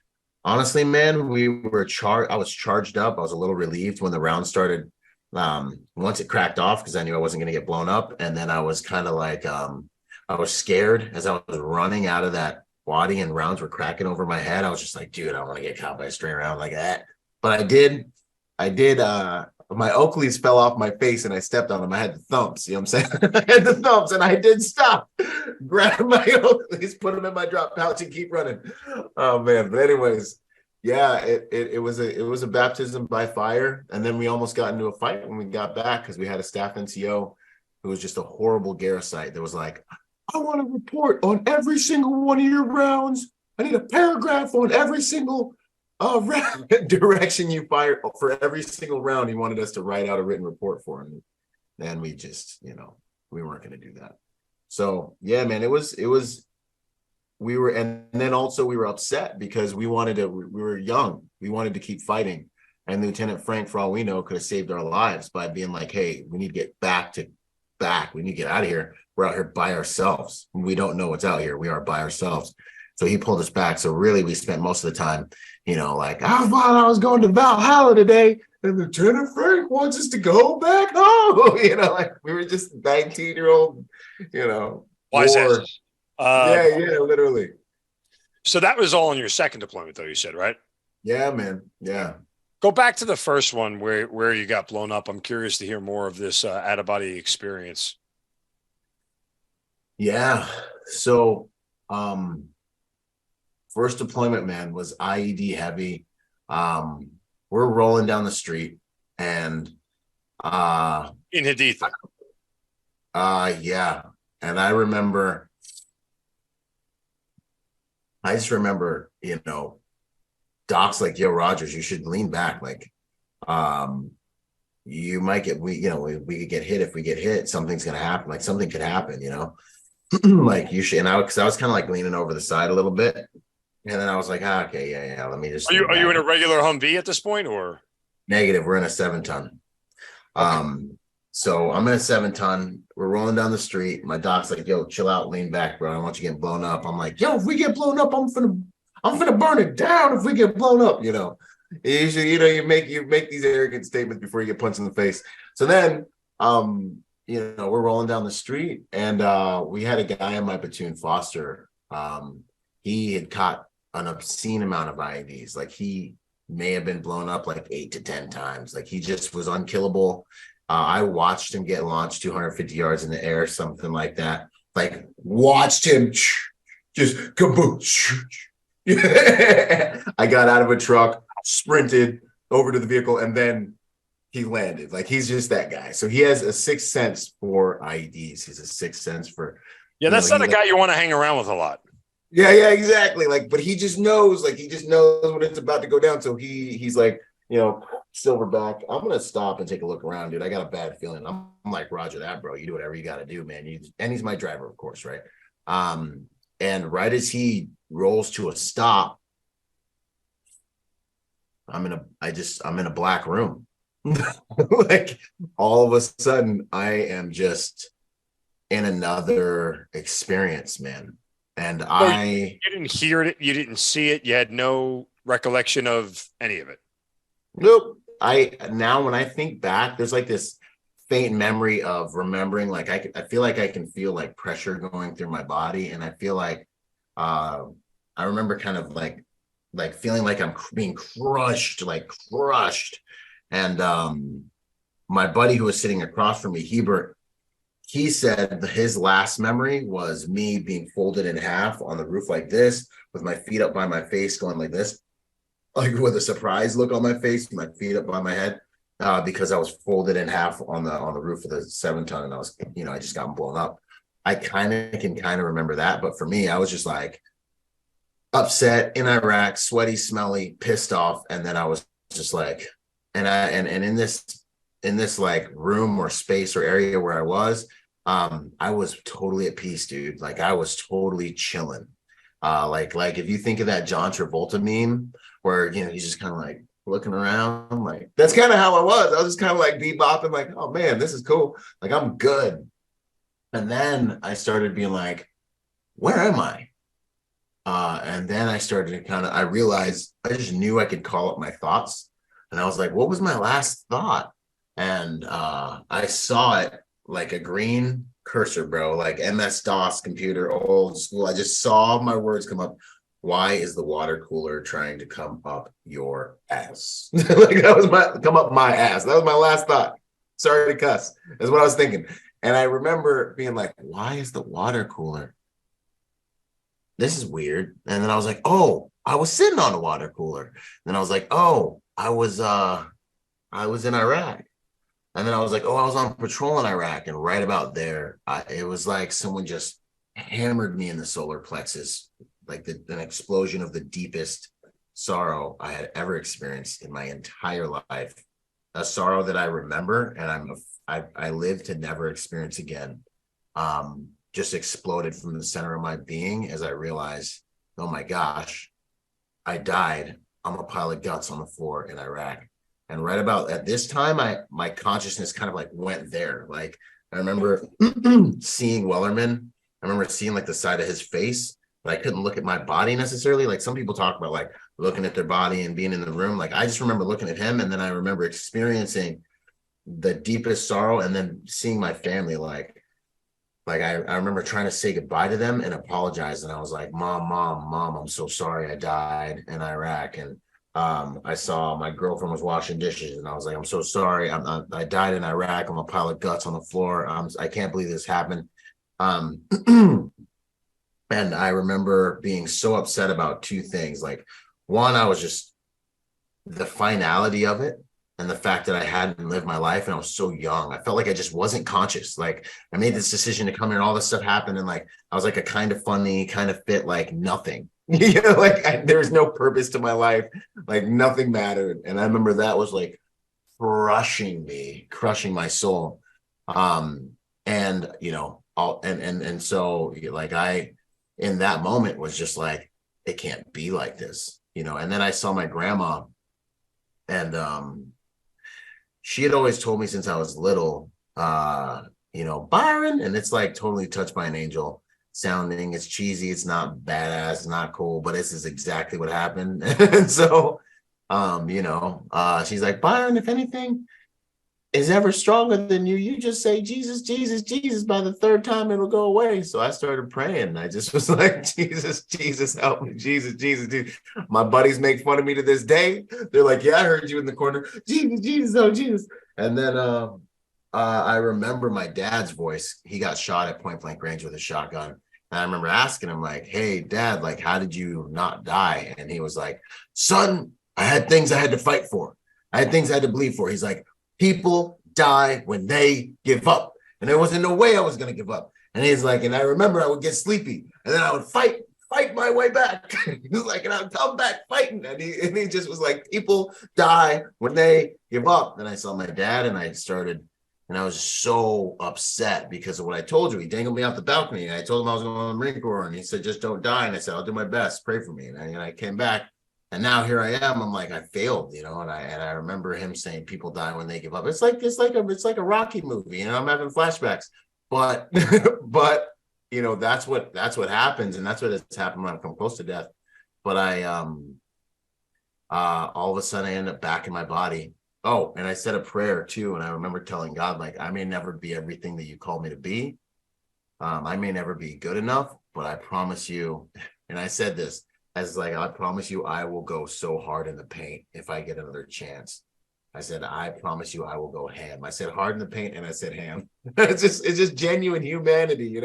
honestly, man, I was charged up. I was a little relieved when the round started. Once it cracked off, because I knew I wasn't going to get blown up. And then I was kind of like, I was scared as I was running out of that wadi and rounds were cracking over my head. I was just like, dude, I don't want to get caught by a stray round like that. But I did, my Oakleys fell off my face and I stepped on them. I had the thumps, you know what I'm saying? I had the thumps and I did stop, grab my Oakleys, put them in my drop pouch and keep running. Oh man. But anyways, yeah, it was a baptism by fire. And then we almost got into a fight when we got back because we had a staff NCO who was just a horrible Garrisite that was like, I want to report on every single one of your rounds. I need a paragraph on every single direction you fire for every single round. He wanted us to write out a written report for him. And we just, we weren't going to do that. So yeah, man, and then also we were upset because we were young. We wanted to keep fighting. And Lieutenant Frank, for all we know, could have saved our lives by being like, hey, we need to get back. We need to get out of here. We're out here by ourselves. We don't know what's out here. We are by ourselves. So he pulled us back. So really we spent most of the time, like, I thought I was going to Valhalla today. And Lieutenant Frank wants us to go back home. Like we were just 19-year-old, Wise war. asses. Yeah, literally. So that was all in your second deployment, though, you said, right? Yeah, man. Yeah. Go back to the first one where you got blown up. I'm curious to hear more of this out-of-body experience. Yeah. So first deployment, man, was IED heavy. We're rolling down the street and in Haditha. Yeah. And I just remember, Doc's like, yo, Rodgers, you should lean back. Like, you might we could get hit. If we get hit, something's going to happen. Like something could happen, like you should. And cause I was kind of like leaning over the side a little bit. And then I was like, okay, yeah. Let me just. Are you in a regular Humvee at this point or? Negative. We're in a 7-ton. Okay. So I'm in a 7-ton. We're rolling down the street. My doc's like, yo, chill out, lean back, bro. I don't want you getting blown up. I'm like, yo, if we get blown up, I'm finna burn it down if we get blown up, Usually, you make these arrogant statements before you get punched in the face. So then we're rolling down the street and we had a guy in my platoon, Foster. He had caught an obscene amount of IEDs. Like he may have been blown up like 8 to 10 times. Like he just was unkillable. I watched him get launched 250 yards in the air, something like that. Like watched him just kaboosh. I got out of a truck, sprinted over to the vehicle, and then he landed. Like he's just that guy. So he has a sixth sense for IEDs. He's a sixth sense for. Yeah, that's not a guy you want to hang around with a lot. Yeah, exactly. Like, but he just knows when it's about to go down. So he's like, Silverback, I'm gonna stop and take a look around, dude. I got a bad feeling. I'm like, Roger that, bro. You do whatever you got to do, man. And he's my driver, of course, right? And right as he rolls to a stop, I'm in a black room. Like all of a sudden, I am just in another experience, man. And You didn't hear it, you didn't see it, you had no recollection of any of it. Nope. Now when I think back, there's like this faint memory of remembering, like I feel like I can feel like pressure going through my body, and I feel like I remember kind of like feeling like I'm being crushed, and my buddy who was sitting across from me, Hebert, he said his last memory was me being folded in half on the roof like this, with my feet up by my face, going like this, like with a surprise look on my face, my feet up by my head, because I was folded in half on the roof of the 7-ton, and I was, I just got blown up. I can remember that, but for me, I was just like upset in Iraq, sweaty, smelly, pissed off, and then I was just like, and in this like room or space or area where I was totally at peace, dude. Like I was totally chilling. Like if you think of that John Travolta meme where, he's just kind of like looking around, like that's kind of how I was. I was just kind of like bebopping, like, oh man, this is cool. Like I'm good. And then I started being like, where am I? And then I started to I realized I just knew I could call up my thoughts. And I was like, what was my last thought? And I saw it like a green cursor, bro, like MS-DOS computer, old school. I just saw my words come up. Why is the water cooler trying to come up your ass? Like that was come up my ass. That was my last thought. Sorry to cuss. That's what I was thinking. And I remember being like, why is the water cooler? This is weird. And then I was like, oh, I was sitting on a water cooler. And then I was like, oh, I was in Iraq. And then I was like, oh, I was on patrol in Iraq. And right about there, it was like someone just hammered me in the solar plexus, like an explosion of the deepest sorrow I had ever experienced in my entire life. A sorrow that I remember and I live to never experience again. Just exploded from the center of my being as I realized, oh my gosh, I died. I'm a pile of guts on the floor in Iraq. And right about at this time, my consciousness kind of like went there. Like I remember seeing Wellerman. I remember seeing like the side of his face, but I couldn't look at my body necessarily. Like some people talk about like looking at their body and being in the room. Like I just remember looking at him, and then I remember experiencing the deepest sorrow, and then seeing my family. Like I remember trying to say goodbye to them and apologize. And I was like, mom, I'm so sorry I died in Iraq. And I saw my girlfriend was washing dishes, and I was like, I'm so sorry. I died in Iraq. I'm a pile of guts on the floor. I can't believe this happened. And I remember being so upset about two things. Like one, I was just the finality of it, and the fact that I hadn't lived my life and I was so young. I felt like I just wasn't conscious. Like I made this decision to come here and all this stuff happened. And like, I was like a kind of funny, kind of fit, like nothing, like there was no purpose to my life. Like nothing mattered. And I remember that was like crushing my soul. And so like I, in that moment was just like, it can't be like this, and then I saw my grandma, and, she had always told me since I was little, Byron, and it's like totally touched by an angel sounding. It's cheesy. It's not badass. It's not cool, but this is exactly what happened. And so, she's like, Byron, if anything is ever stronger than you, you just say, Jesus, Jesus, Jesus. By the third time, it'll go away. So I started praying. I just was like, Jesus, Jesus, help me. Jesus, Jesus, Jesus. My buddies make fun of me to this day. They're like, yeah, I heard you in the corner. Jesus, Jesus, oh, Jesus. And then I remember my dad's voice. He got shot at point blank range with a shotgun. And I remember asking him like, hey, Dad, like, how did you not die? And he was like, son, I had things I had to fight for. I had things I had to bleed for. He's like, people die when they give up. And there wasn't no way I was going to give up. And he's like, and I remember I would get sleepy, and then I would fight my way back. He's like, and I'd come back fighting. And he just was like, people die when they give up. Then I saw my dad, and I was so upset because of what I told you. He dangled me out the balcony, and I told him I was going to the Marine Corps, and he said, just don't die. And I said, I'll do my best. Pray for me. And I came back. And now here I am. I'm like, I failed, and I remember him saying people die when they give up. It's like a Rocky movie, I'm having flashbacks. but that's what happens, and that's what has happened when I come close to death. But I all of a sudden I end up back in my body. Oh, and I said a prayer too, and I remember telling God, like, I may never be everything that you call me to be. I may never be good enough, but I promise you, and I said this as like, I promise you I will go so hard in the paint if I get another chance. I said, I promise you I will go ham. I said hard in the paint, and I said ham. It's just genuine humanity,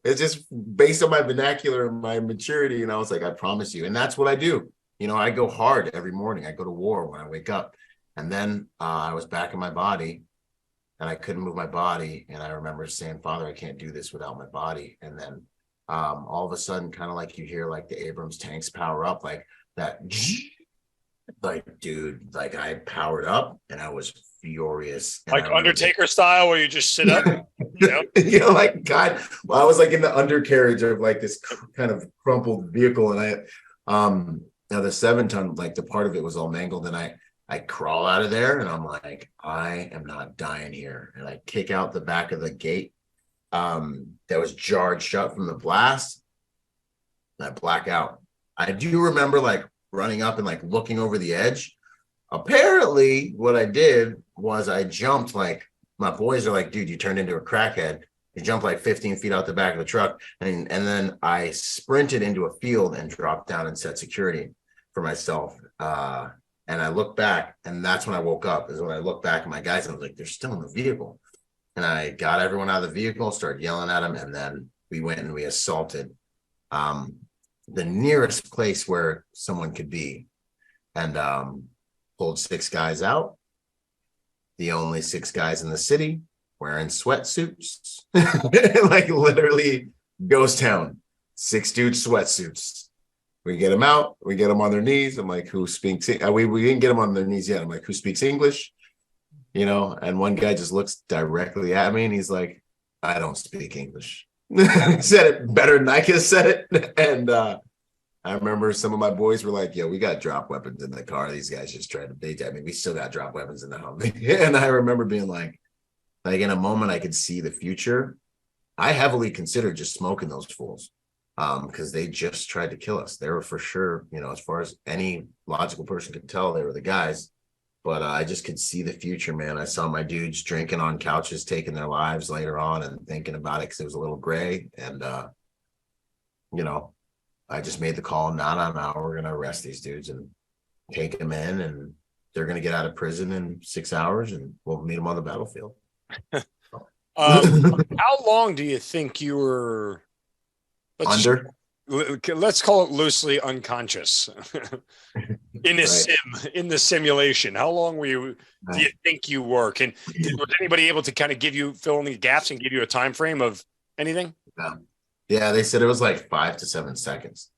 It's just based on my vernacular and my maturity. And I was like, I promise you. And that's what I do. I go hard every morning. I go to war when I wake up. And then I was back in my body, and I couldn't move my body. And I remember saying, Father, I can't do this without my body. And then all of a sudden, kind of like you hear like the Abrams tanks power up, like that. Like, dude, like I powered up and I was furious. Like Undertaker style, where you just sit up, like God. Well, I was like in the undercarriage of like this kind of crumpled vehicle, and now the 7-ton, like the part of it was all mangled, and I crawl out of there, and I'm like, I am not dying here, and I kick out the back of the gate that was jarred shut from the blast, and I black out. I do remember like running up and like looking over the edge. Apparently what I did was I jumped, like my boys are like, dude, you turned into a crackhead. You jumped like 15 feet out the back of the truck. And then I sprinted into a field and dropped down and set security for myself. And I looked back, and that's when I woke up, is when I looked back at my guys, and I was like, they're still in the vehicle. And I got everyone out of the vehicle, started yelling at them. And then we went and we assaulted the nearest place where someone could be, and pulled 6 guys out, the only 6 guys in the city wearing sweatsuits. Like literally ghost town, 6 dudes sweatsuits. We get them out, we get them on their knees. I'm like, who speaks? We didn't get them on their knees yet. I'm like, who speaks English? And one guy just looks directly at me, and he's like, I don't speak English. He said it better than I could have said it. And I remember some of my boys were like, yo, we got drop weapons in the car. These guys just tried to we still got drop weapons in the Humvee. And I remember being like in a moment I could see the future. I heavily considered just smoking those fools because they just tried to kill us. They were for sure, as far as any logical person could tell, they were the guys. But I just could see the future, man. I saw my dudes drinking on couches, taking their lives later on, and thinking about it because it was a little gray. And, I just made the call, no, we're going to arrest these dudes and take them in, and they're going to get out of prison in 6 hours, and we'll meet them on the battlefield. How long do you think you were let's call it loosely unconscious in the simulation? How long do you think you were? Was anybody able to kind of fill in the gaps and give you a time frame of anything? Yeah, they said it was like 5 to 7 seconds.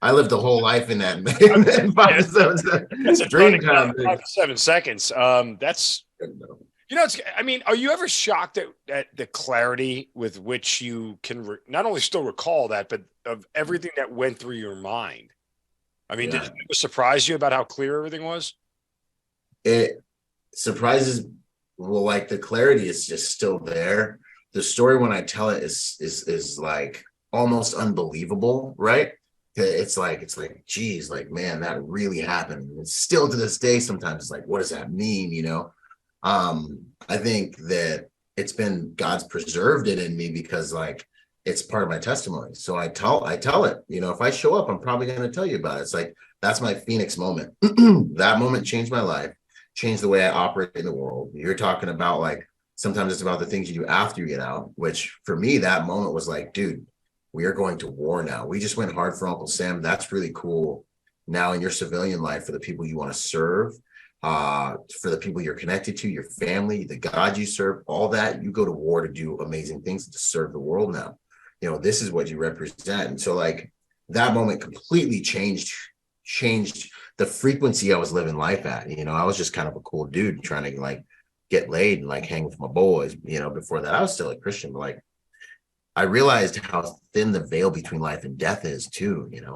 I lived a whole life in that. 5 to 7 seconds. That's a dream time. 5 to 7 seconds. That's are you ever shocked at the clarity with which you can not only still recall that, but of everything that went through your mind? I mean, did it surprise you about how clear everything was? It surprises. Well, like the clarity is just still there. The story when I tell it is like almost unbelievable, right? It's like, geez, like, man, that really happened. And still to this day, sometimes it's like, what does that mean? I think that it's been God's preserved it in me because like it's part of my testimony. So I tell it, if I show up, I'm probably going to tell you about it. It's like, that's my Phoenix moment. That moment changed my life, changed the way I operate in the world. You're talking about like, sometimes it's about the things you do after you get out, which for me, that moment was like, dude, we are going to war now. We just went hard for Uncle Sam. That's really cool. Now in your civilian life, for the people you want to serve, for the people you're connected to, your family, the God you serve, all that, you go to war to do amazing things to serve the world now. This is what you represent. And so like that moment completely changed the frequency I was living life at. I was just kind of a cool dude trying to like get laid and like hang with my boys. Before that I was still a Christian, but like I realized how thin the veil between life and death is too, and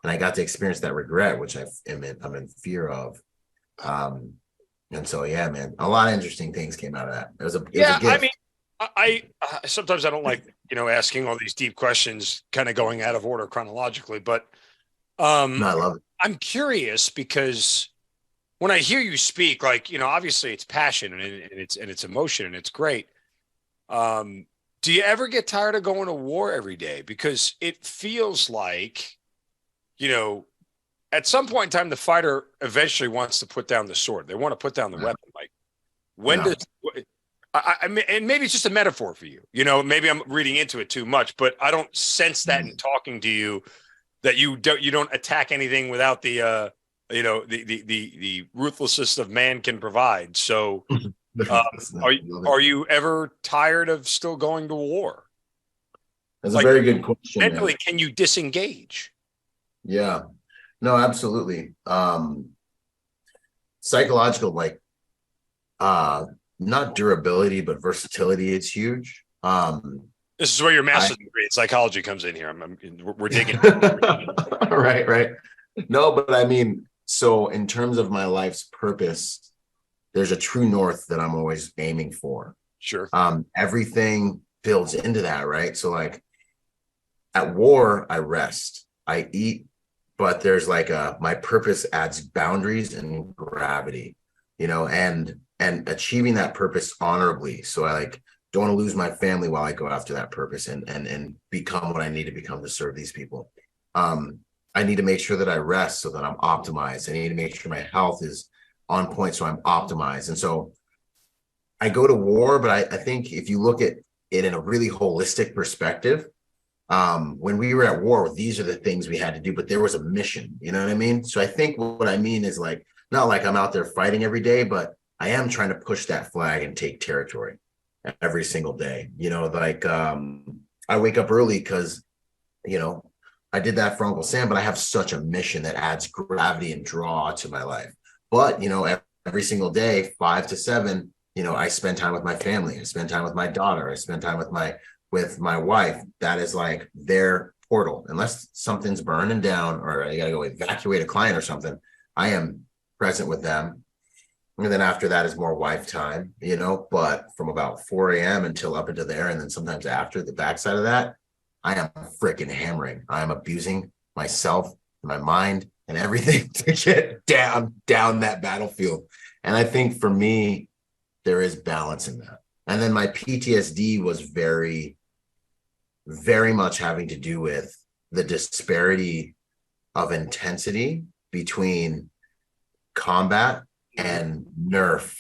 I got to experience that regret, which I'm in fear of. And so, yeah, man, a lot of interesting things came out of that. It was a gift. I mean, I sometimes I don't like, asking all these deep questions, kind of going out of order chronologically, but No, I love it. I'm curious because when I hear you speak, like, obviously it's passion and it's emotion and it's great. Do you ever get tired of going to war every day? Because it feels like, you know, at some point in time, the fighter eventually wants to put down the sword. They want to put down the Yeah. weapon. Like, when Yeah. does I mean, and maybe it's just a metaphor for you. Maybe I'm reading into it too much, but I don't sense that in talking to you, that you don't attack anything without the ruthlessness of man can provide. So, uh, are you Love it. are you ever tired of still going to war? That's a Like, very good question, mentally, man. can you disengage? Yeah. No, absolutely. Psychological, like uh not durability, but versatility is huge. This is where your I master's degree in psychology comes in here. We're digging. right, right. No, but I mean, so in terms of my life's purpose, there's a true north that I'm always aiming for. Sure. Everything builds into that, right? So like at war, I rest, I eat, but there's like my purpose adds boundaries and gravity, and achieving that purpose honorably. So I like don't want to lose my family while I go after that purpose and become what I need to become to serve these people. I need to make sure that I rest so that I'm optimized. I need to make sure my health is on point so I'm optimized. And so I go to war, but I think if you look at it in a really holistic perspective, when we were at war, these are the things we had to do, but there was a mission, you know what I mean? So I think what I mean is like, not like I'm out there fighting every day, but I am trying to push that flag and take territory every single day. I wake up early because, I did that for Uncle Sam, but I have such a mission that adds gravity and draw to my life. But, every single day, 5 to 7, I spend time with my family. I spend time with my daughter. I spend time with my wife. That is like their portal. Unless something's burning down or I got to go evacuate a client or something, I am present with them. And then after that is more wife time, but from about 4 a.m. until up into there. And then sometimes after the backside of that, I am freaking hammering. I am abusing myself, my mind, and everything to get down that battlefield. And I think for me, there is balance in that. And then my PTSD was very, very much having to do with the disparity of intensity between combat and nerf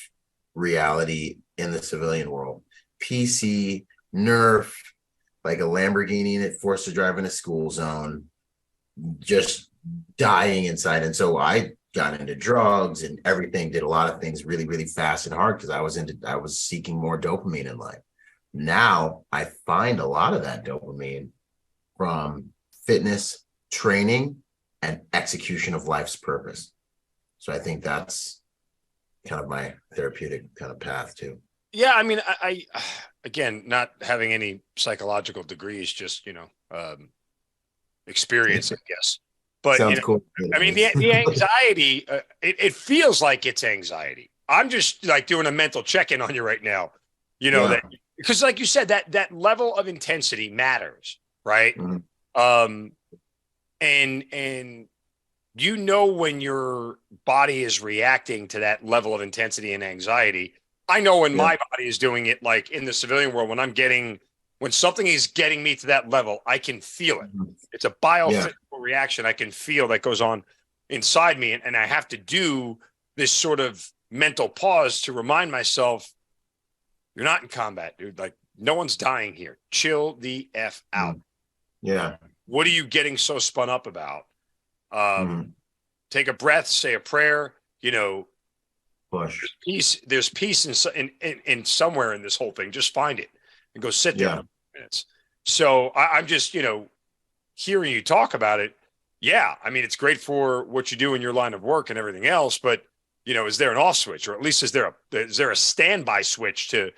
reality in the civilian world. PC, nerf, like a Lamborghini and it forced to drive in a school zone, just dying inside. And so I got into drugs and everything, did a lot of things really, really fast and hard because I was seeking more dopamine in life. Now I find a lot of that dopamine from fitness, training, and execution of life's purpose. So I think that's kind of my therapeutic kind of path too. Yeah, I mean, I again, not having any psychological degrees, just experience, I guess. But Sounds cool. I mean, the anxiety, it feels like it's anxiety. I'm just like doing a mental check-in on you right now. That because, like you said, that level of intensity matters, right? Mm-hmm. And when your body is reacting to that level of intensity and anxiety. I know when my body is doing it, like in the civilian world, when something is getting me to that level, I can feel it. It's a biophysical reaction I can feel that goes on inside me. And I have to do this sort of mental pause to remind myself, you're not in combat, dude. Like, no one's dying here. Chill the F out. Yeah. What are you getting so spun up about? Take a breath, say a prayer, Push. There's peace in somewhere in this whole thing. Just find it and go sit there for minutes. So I'm just, hearing you talk about it. Yeah. I mean, it's great for what you do in your line of work and everything else, but is there an off switch, or at least is there a standby switch and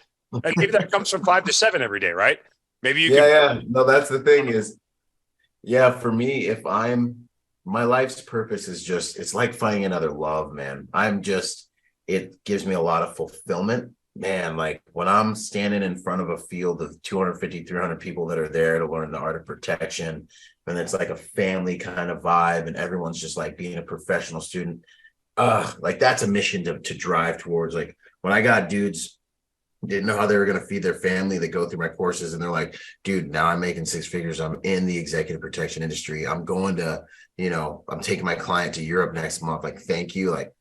maybe that comes from 5 to 7 every day, right? Maybe you can. No, that's the thing is, for me, my life's purpose is just, it's like finding another love, man. It gives me a lot of fulfillment. man, like when I'm standing in front of a field of 250, 300 people that are there to learn the art of protection, and it's like a family kind of vibe, and everyone's just like being a professional student. Like that's a mission to drive towards. Like when I got dudes didn't know how they were going to feed their family. They go through my courses and they're like, dude, now I'm making six figures. I'm in the executive protection industry. I'm going to, I'm taking my client to Europe next month. Like, thank you. Like,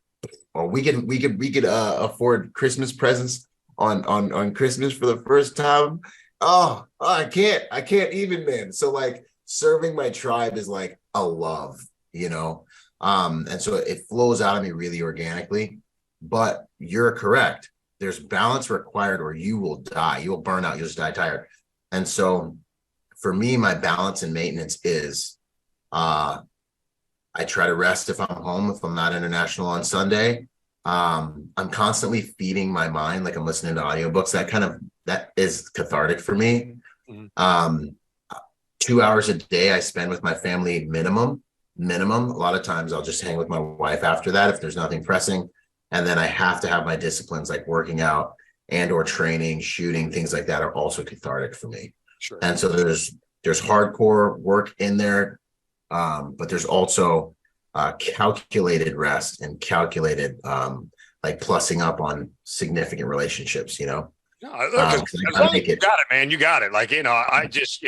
or we could afford Christmas presents on Christmas for the first time. I can't even, man. So like serving my tribe is like a love, and so it flows out of me really organically. But you're correct. There's balance required or you will die. You will burn out. You'll just die tired. And so for me, my balance and maintenance is I try to rest if I'm home, if I'm not international on Sunday. I'm constantly feeding my mind, like I'm listening to audiobooks. That is cathartic for me. Mm-hmm. 2 hours a day I spend with my family minimum. A lot of times I'll just hang with my wife after that if there's nothing pressing. And then I have to have my disciplines like working out and or training, shooting, things like that are also cathartic for me. Sure. And so there's hardcore work in there, but there's also calculated rest and calculated like plussing up on significant relationships, No, look, as long as you got it, man, you got it. Like, I just,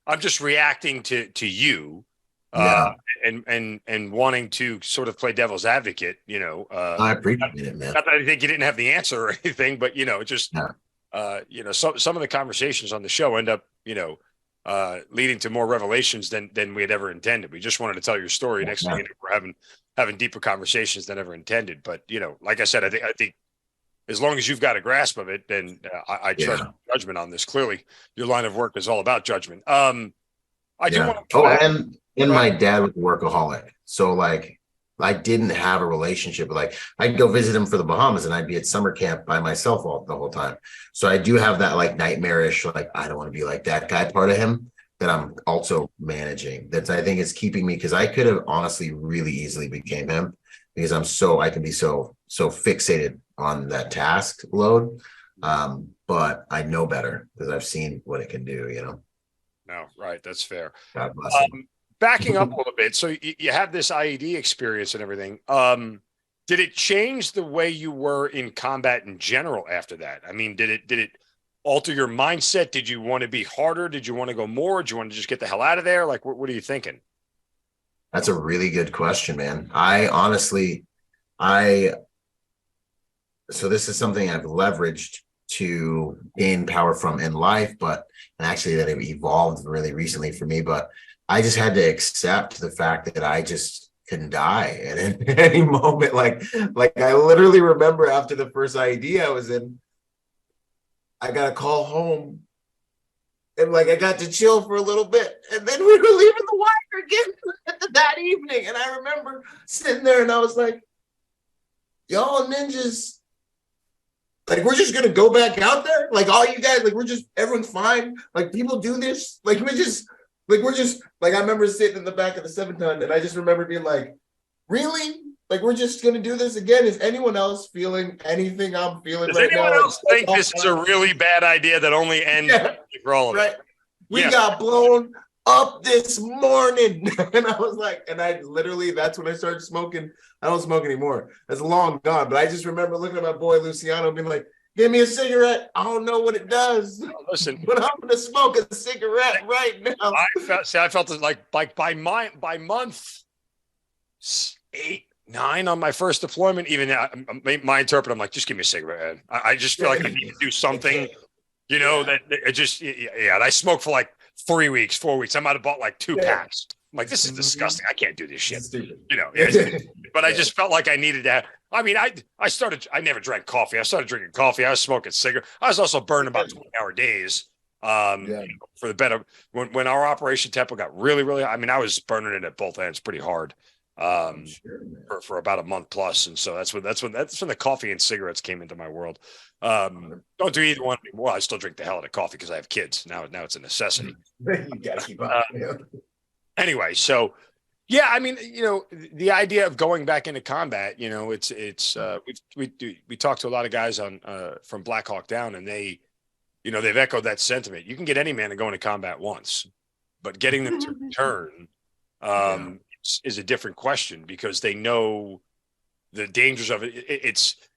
I'm just reacting to you. And wanting to sort of play devil's advocate, I appreciate it, man. Not that I think you didn't have the answer or anything, but just some of the conversations on the show end up, leading to more revelations than we had ever intended. We just wanted to tell your story. Next thing we're having deeper conversations than ever intended. But like I said, I think as long as you've got a grasp of it, then I trust judgment on this. Clearly, your line of work is all about judgment. I do want to. And my dad was a workaholic. So like I didn't have a relationship. Like I'd go visit him for the Bahamas and I'd be at summer camp by myself the whole time. So I do have that like nightmarish, like I don't want to be like that guy part of him that I'm also managing. That I think is keeping me, because I could have honestly really easily became him because I can be so fixated on that task load. But I know better because I've seen what it can do, No, right. That's fair. God bless him. Backing up a little bit. So you have this IED experience and everything. Did it change the way you were in combat in general after that? I mean, did it alter your mindset? Did you want to be harder? Did you want to go more? Did you want to just get the hell out of there? Like, what are you thinking? That's a really good question, man. So this is something I've leveraged to gain power from in life, and actually that it evolved really recently for me, but I just had to accept the fact that I just can die at any moment. Like I literally remember after the first IED I was in, I got a call home and like I got to chill for a little bit. And then we were leaving the wire again that evening. And I remember sitting there and I was like, y'all ninjas, like, we're just going to go back out there? Like, all you guys, like, everyone's fine. Like, people do this. Like, I remember sitting in the back of the 7-ton and I just remember being like, really? Like, we're just going to do this again? Is anyone else feeling anything I'm feeling right now? Does anyone else think this is a really bad idea that only ends for all of it? We got blown up this morning. And I was like, that's when I started smoking. I don't smoke anymore. That's long gone. But I just remember looking at my boy Luciano being like, give me a cigarette. I don't know what it does. Listen, but I'm going to smoke a cigarette right now. I felt it like by month 8, 9 on my first deployment. Even my interpreter, I'm like, just give me a cigarette. I just feel like I need to do something, that it just, And I smoked for like 3 weeks, 4 weeks. I might have bought like 2 packs. I'm like, this is disgusting. I can't do this shit. But I just felt like I needed to have, I never drank coffee. I started drinking coffee. I was smoking cigarettes. I was also burning about 20-hour days for the better. When our operation tempo got really, really, I was burning it at both ends pretty hard for about a month plus. And so that's when the coffee and cigarettes came into my world. Don't do either one anymore. I still drink the hell out of coffee because I have kids. Now it's a necessity. You gotta keep up. Anyway, so Yeah, I mean, the idea of going back into combat, we talked to a lot of guys on from Black Hawk Down, and they've echoed that sentiment. You can get any man to go into combat once, but getting them to return is a different question because they know the dangers of it.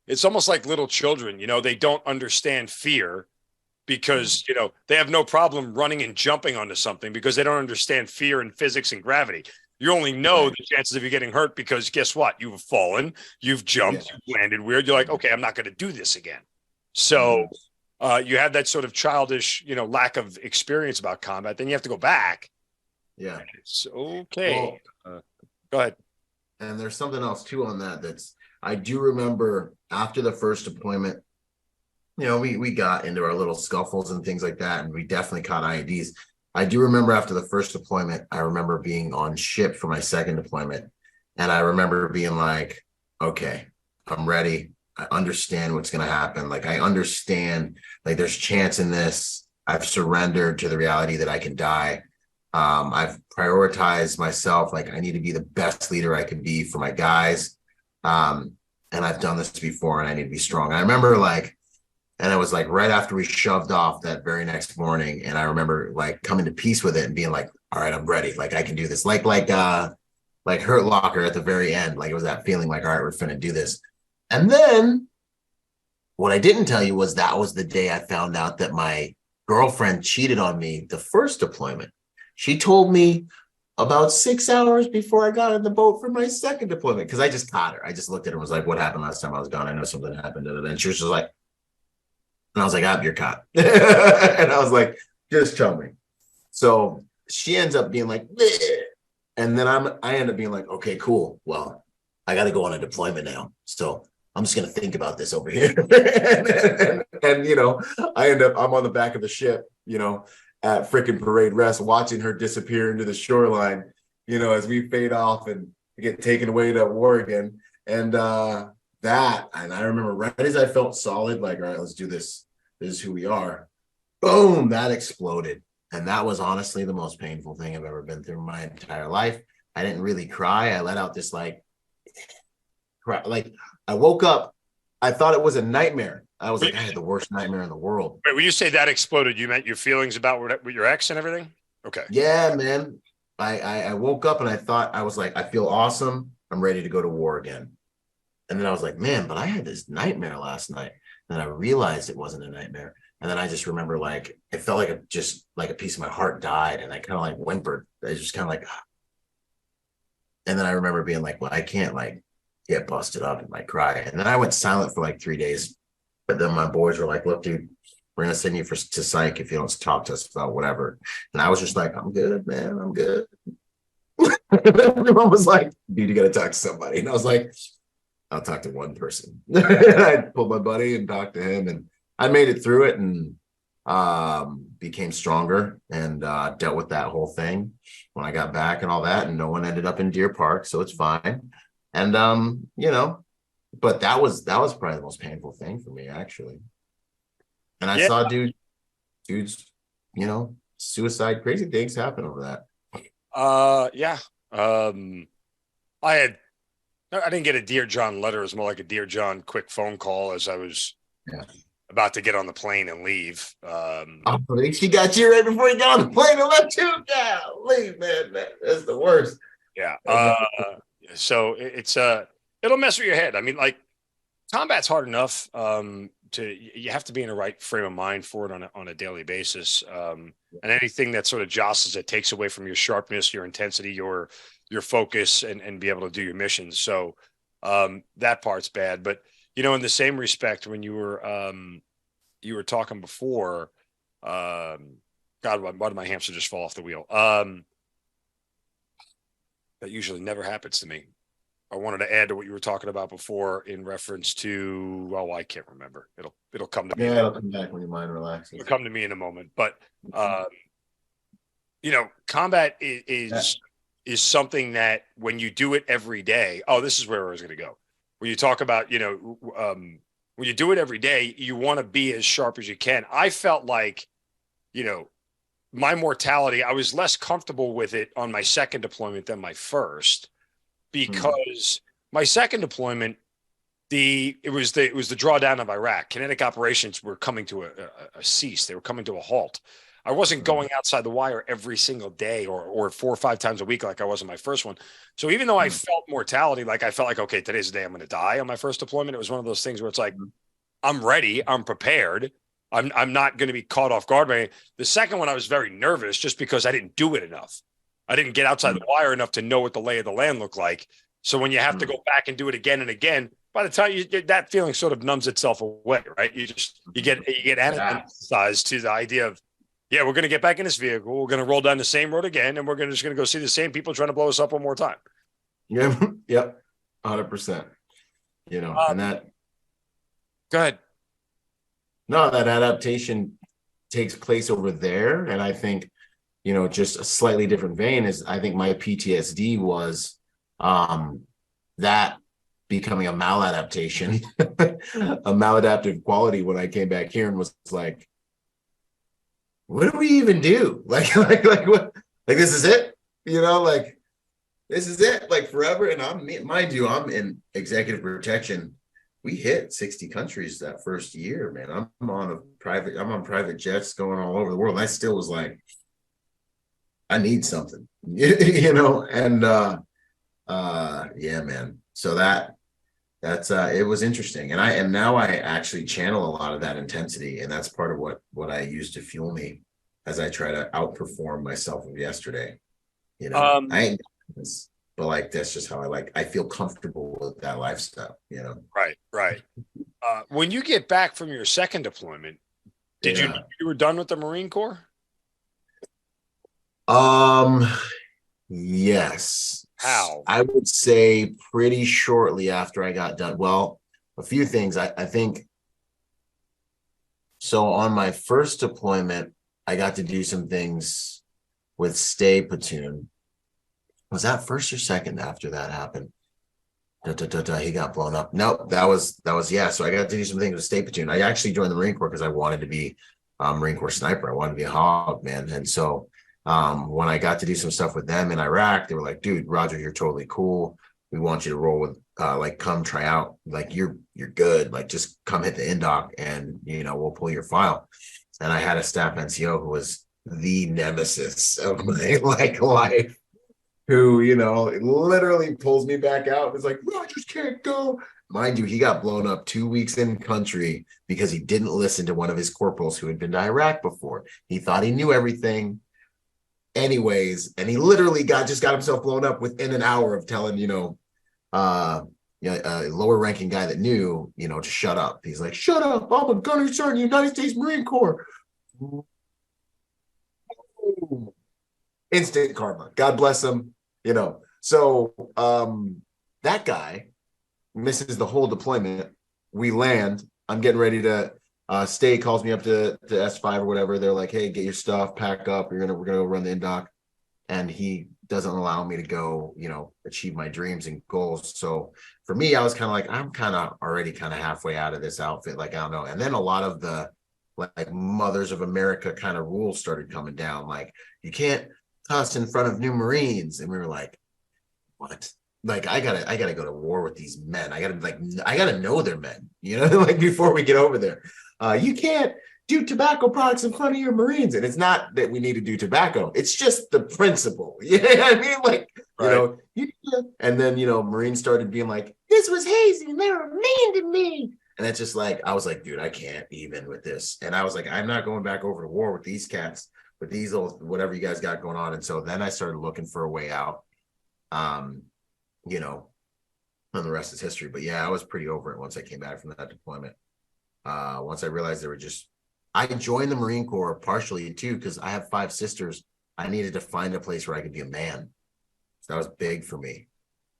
It's almost like little children, they don't understand fear because, they have no problem running and jumping onto something because they don't understand fear and physics and gravity. You only know the chances of you getting hurt because guess what? You've fallen, you've jumped, you've landed weird. You're like, okay, I'm not going to do this again. So you have that sort of childish, lack of experience about combat. Then you have to go back. Yeah. It's okay. Well, go ahead. And there's something else too on that. I do remember after the first deployment, we got into our little scuffles and things like that, and we definitely caught IEDs. I do remember after the first deployment, I remember being on ship for my second deployment. And I remember being like, okay, I'm ready. I understand what's going to happen. Like, I understand, like, there's chance in this. I've surrendered to the reality that I can die. I've prioritized myself. Like, I need to be the best leader I can be for my guys. And I've done this before and I need to be strong. I remember and it was like right after we shoved off that very next morning. And I remember like coming to peace with it and being like, all right, I'm ready. Like, I can do this. Like Hurt Locker at the very end. Like, it was that feeling like, all right, we're finna do this. And then what I didn't tell you was that was the day I found out that my girlfriend cheated on me the first deployment. She told me about 6 hours before I got on the boat for my second deployment, because I just caught her. I just looked at her and was like, what happened last time I was gone? I know something happened. And she was just like, and I was like, you're caught. And I was like, just tell me. So she ends up being like, bleh. And then I end up being like, okay, cool. Well, I got to go on a deployment now. So I'm just going to think about this over here. and I'm on the back of the ship, at freaking Parade Rest, watching her disappear into the shoreline, as we fade off and get taken away to war again. And I remember right as I felt solid, like, all right, let's do this. This is who we are. Boom, that exploded. And that was honestly the most painful thing I've ever been through in my entire life. I didn't really cry. I let out this like I woke up. I thought it was a nightmare. I was like, I had the worst nightmare in the world. Wait, when you say that exploded, you meant your feelings about with your ex and everything? Okay. Yeah, man. I woke up and I was like, I feel awesome. I'm ready to go to war again. And then I was like, man, but I had this nightmare last night. And then I realized it wasn't a nightmare. And then I just remember like, it felt like a piece of my heart died. And I kind of like whimpered. I was just kind of like, and then I remember being like, well, I can't like get busted up and like cry. And then I went silent for like 3 days. But then my boys were like, look, dude, we're going to send you to psych if you don't talk to us about whatever. And I was just like, I'm good, man. I'm good. And everyone was like, dude, you got to talk to somebody. And I was like, I'll talk to one person. And I pulled my buddy and talked to him, and I made it through it and became stronger and dealt with that whole thing when I got back and all that. And no one ended up in Deer Park, so it's fine. And but that was probably the most painful thing for me, actually. And I saw dudes, suicide, crazy things happen over that. Yeah. I didn't get a Dear John letter. It was more like a Dear John quick phone call as I was about to get on the plane and leave. She got you right before you got on the plane and left you. Yeah, leave, man. That's the worst. Yeah. So it'll mess with your head. I mean, like, combat's hard enough. You have to be in the right frame of mind for it on a daily basis. And anything that sort of jostles it takes away from your sharpness, your intensity, your focus, and be able to do your missions. So that part's bad. But in the same respect, when you were talking before, God, why did my hamster just fall off the wheel? That usually never happens to me. I wanted to add to what you were talking about before in reference to, I can't remember. It'll come to me. Yeah, it'll come back when your mind relaxes. It'll come to me in a moment. But combat is something that when you do it every day, this is where I was going to go. When you talk about, when you do it every day, you want to be as sharp as you can. I felt like, my mortality, I was less comfortable with it on my second deployment than my first, because my second deployment, it was the drawdown of Iraq. Kinetic operations were coming to a cease. They were coming to a halt. I wasn't going outside the wire every single day or 4 or 5 times a week like I was in my first one. So even though I felt mortality, like I felt like, okay, today's the day I'm going to die on my first deployment, it was one of those things where it's like, I'm ready, I'm prepared. I'm not going to be caught off guard by it. The second one, I was very nervous just because I didn't do it enough. I didn't get outside the wire enough to know what the lay of the land looked like. So when you have to go back and do it again and again, by the time that feeling sort of numbs itself away, right? You get anesthetized to the idea of, yeah, we're going to get back in this vehicle. We're going to roll down the same road again, and we're just going to go see the same people trying to blow us up one more time. Yeah, yep, 100%. And that. Go ahead. No, that adaptation takes place over there, and I think, just a slightly different vein is, I think my PTSD was that becoming a maladaptation, a maladaptive quality when I came back here and was like, what do we even do? Like what? Like this is it? This is it? Like forever? And mind you, I'm in executive protection. We hit 60 countries that first year, man. I'm on private jets going all over the world. And I still was like, I need something, and yeah, man. So that's it was interesting. And now I actually channel a lot of that intensity. And that's part of what I use to fuel me as I try to outperform myself of yesterday. I ain't, but like, that's just how I feel comfortable with that lifestyle, Right. When you get back from your second deployment, did you know you were done with the Marine Corps? Yes. How? I would say pretty shortly after I got done. Well, a few things. I think so. On my first deployment, I got to do some things with Stay Platoon. Was that first or second after that happened? He got blown up. No, that was yeah. So I got to do some things with Stay Platoon. I actually joined the Marine Corps because I wanted to be a Marine Corps sniper. I wanted to be a hog, man. And so when I got to do some stuff with them in Iraq, they were like, dude, Roger, you're totally cool. We want you to roll with come try out. Like you're good. Like just come hit the indoc and we'll pull your file. And I had a staff NCO who was the nemesis of my life, who literally pulls me back out and is like, Rogers can't go. Mind you, he got blown up 2 weeks in country because he didn't listen to one of his corporals who had been to Iraq before. He thought he knew everything. Anyways, and he literally got himself blown up within an hour of telling a lower ranking guy that knew to shut up. He's like, shut up, I'm a gunner sergeant, United States Marine Corps. Instant karma. God bless him. So that guy misses the whole deployment. We land. I'm getting ready to Stay calls me up to S5 or whatever. They're like, hey, get your stuff, pack up. We're gonna go run the indoc. And he doesn't allow me to go, achieve my dreams and goals. So for me, I was kind of like, I'm kind of already kind of halfway out of this outfit. Like, I don't know. And then a lot of the Mothers of America kind of rules started coming down. Like, you can't cuss in front of new Marines. And we were like, what? Like, I gotta go to war with these men. I gotta know they're men, before we get over there. You can't do tobacco products in front of your Marines. And it's not that we need to do tobacco. It's just the principle. You know what I mean? Right. And then, Marines started being like, this was hazing. They were mean to me. And it's just like, I was like, dude, I can't even with this. And I was like, I'm not going back over to war with these cats, with these old, whatever you guys got going on. And so then I started looking for a way out, and the rest is history. But yeah, I was pretty over it once I came back from that deployment. Once I realized I joined the Marine Corps partially too, because I have 5 sisters. I needed to find a place where I could be a man. So that was big for me.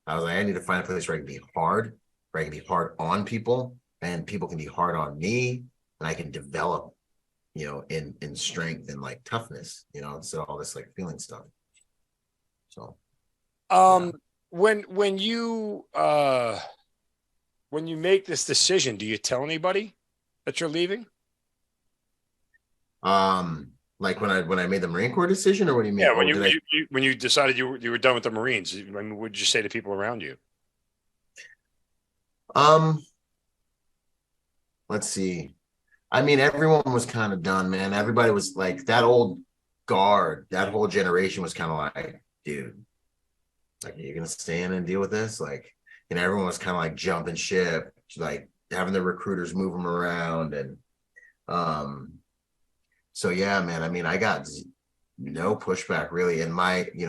I was like, I need to find a place where I can be hard, where I can be hard on people, and people can be hard on me, and I can develop, in strength and toughness, instead of all this feeling stuff. So, yeah. When you make this decision, do you tell anybody that you're leaving? Like when I made the Marine Corps decision, or what do you mean? Yeah, when you decided you were done with the Marines, I mean, what did you say to people around you? Let's see. I mean, everyone was kind of done, man. Everybody was like that old guard, that whole generation was kind of like, dude, like, are you gonna stay in and deal with this? Like, everyone was kind of like jumping ship, like having the recruiters move them around. And so yeah, man, I mean, I got no pushback really. And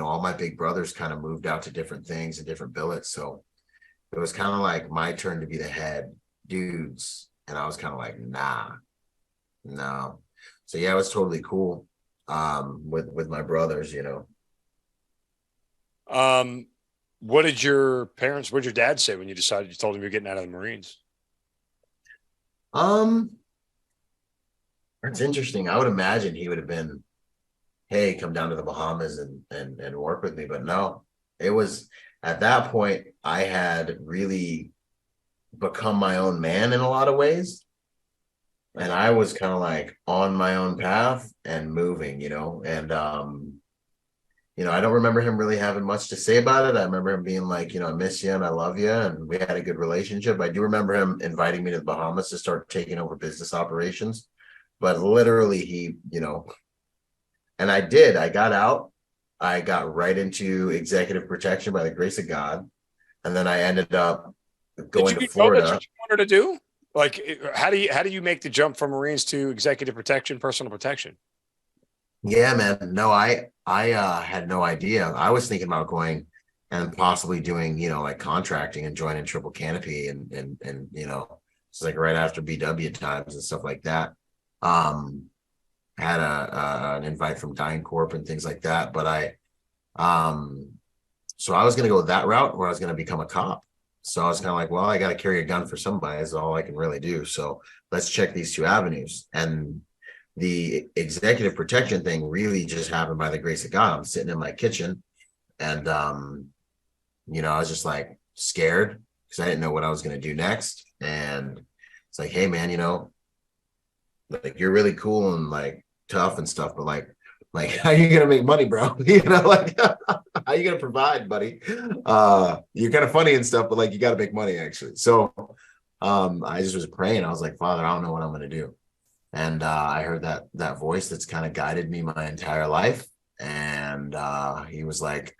all my big brothers kind of moved out to different things and different billets. So it was kind of like my turn to be the head dudes. And I was kind of like, nah, no. So yeah, it was totally cool with my brothers. What did your dad say when you told him you're getting out of the Marines? That's interesting. I would imagine he would have been, hey, come down to the Bahamas and work with me. But no, it was at that point I had really become my own man in a lot of ways. And I was kind of like on my own path and moving, and I don't remember him really having much to say about it. I remember him being like, I miss you and I love you. And we had a good relationship. I do remember him inviting me to the Bahamas to start taking over business operations. But literally he, and I did. I got out. I got right into executive protection by the grace of God. And then I ended up going to Florida. That's what you wanted to do? Like, how do you make the jump from Marines to executive protection, personal protection? Yeah, man. No, I had no idea. I was thinking about going and possibly doing, like contracting and joining Triple Canopy and it's like right after BW times and stuff like that. Had an invite from DynCorp and things like that, but so I was going to go that route where I was going to become a cop. So I was kind of like, well, I got to carry a gun for somebody. That's all I can really do. So let's check these two avenues. And the executive protection thing really just happened by the grace of God. I'm sitting in my kitchen and, I was just like scared because I didn't know what I was going to do next. And it's like, hey, man, like you're really cool and like tough and stuff, but like how are you going to make money, bro? Like how you going to provide, buddy? You're kind of funny and stuff, but like you got to make money actually. So I just was praying. I was like, Father, I don't know what I'm going to do. And I heard that voice that's kind of guided me my entire life. And he was like,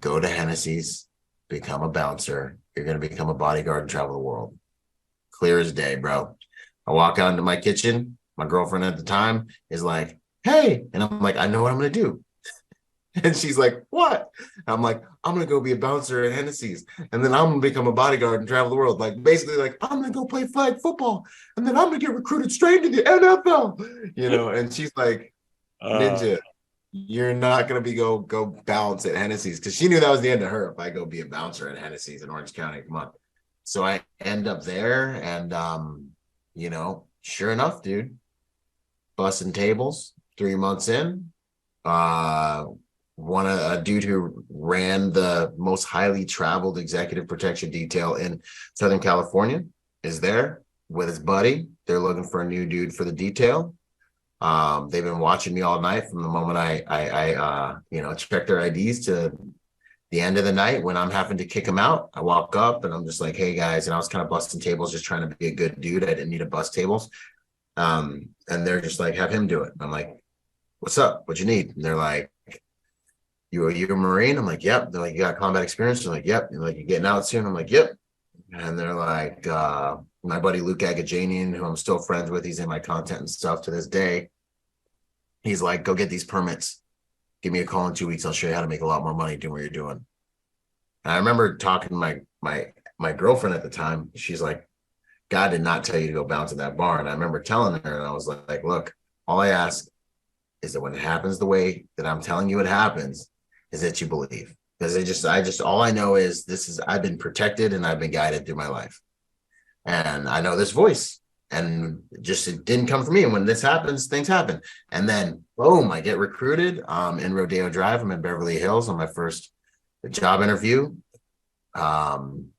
go to Hennessy's, become a bouncer. You're going to become a bodyguard and travel the world. Clear as day, bro. I walk out into my kitchen. My girlfriend at the time is like, hey. And I'm like, I know what I'm going to do. And she's like, what? And I'm like, I'm going to go be a bouncer at Hennessy's. And then I'm going to become a bodyguard and travel the world. Like, basically, like, I'm going to go play flag football. And then I'm going to get recruited straight to the NFL. And she's like, Ninja, you're not going to go bounce at Hennessy's. Because she knew that was the end of her if I go be a bouncer at Hennessy's in Orange County. Come on. So I end up there. And, sure enough, dude, busting tables 3 months in. A dude who ran the most highly traveled executive protection detail in Southern California is there with his buddy. They're looking for a new dude for the detail. They've been watching me all night from the moment I check their IDs to the end of the night when I'm having to kick them out. I walk up and I'm just like, hey guys, and I was kind of busting tables, just trying to be a good dude. I didn't need to bust tables. And they're just like, have him do it. I'm like, what's up? What you need? And they're like, you a Marine? I'm like, yep. They're like, you got combat experience? They're like, yep. They're like, you getting out soon? I'm like, yep. And they're like, my buddy Luke Agajanian, who I'm still friends with, he's in my content and stuff to this day. He's like, go get these permits. Give me a call in 2 weeks. I'll show you how to make a lot more money doing what you're doing. And I remember talking to my girlfriend at the time. She's like, God did not tell you to go bounce in that bar. And I remember telling her, and I was like, look, all I ask is that when it happens the way that I'm telling you it happens, is that you believe. Because I just all I know is I've been protected and I've been guided through my life. And I know this voice. And just it didn't come from me. And when this happens, things happen. And then boom, I get recruited in Rodeo Drive. I'm in Beverly Hills on my first job interview. And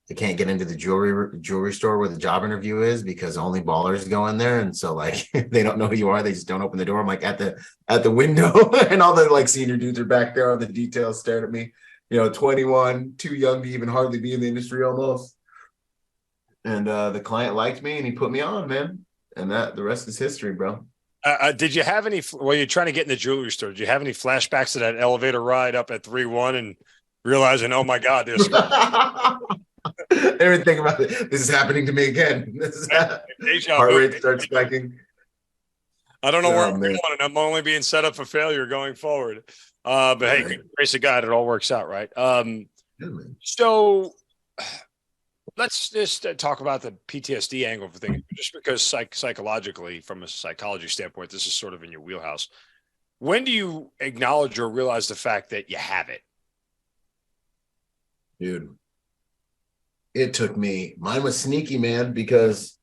I can't get into the jewelry store where the job interview is because only ballers go in there. And so like they don't know who you are. They just don't open the door. I'm like at the window and all the like senior dudes are back there on the details staring at me, 21, too young to even hardly be in the industry almost. And the client liked me and he put me on, man. And the rest is history, bro. Did you have any, while you're trying to get in the jewelry store, did you have any flashbacks to that elevator ride up at 3-1 and realizing, oh my God, there's everything about it. This is happening to me again. This is heart rate starts spiking. I don't know where I'm going, and I'm only being set up for failure going forward. But hey, grace of God, it all works out, right? So let's just talk about the PTSD angle for things, just because psychologically, from a psychology standpoint, this is sort of in your wheelhouse. When do you acknowledge or realize the fact that you have it? Dude, it took me, mine was sneaky, man, because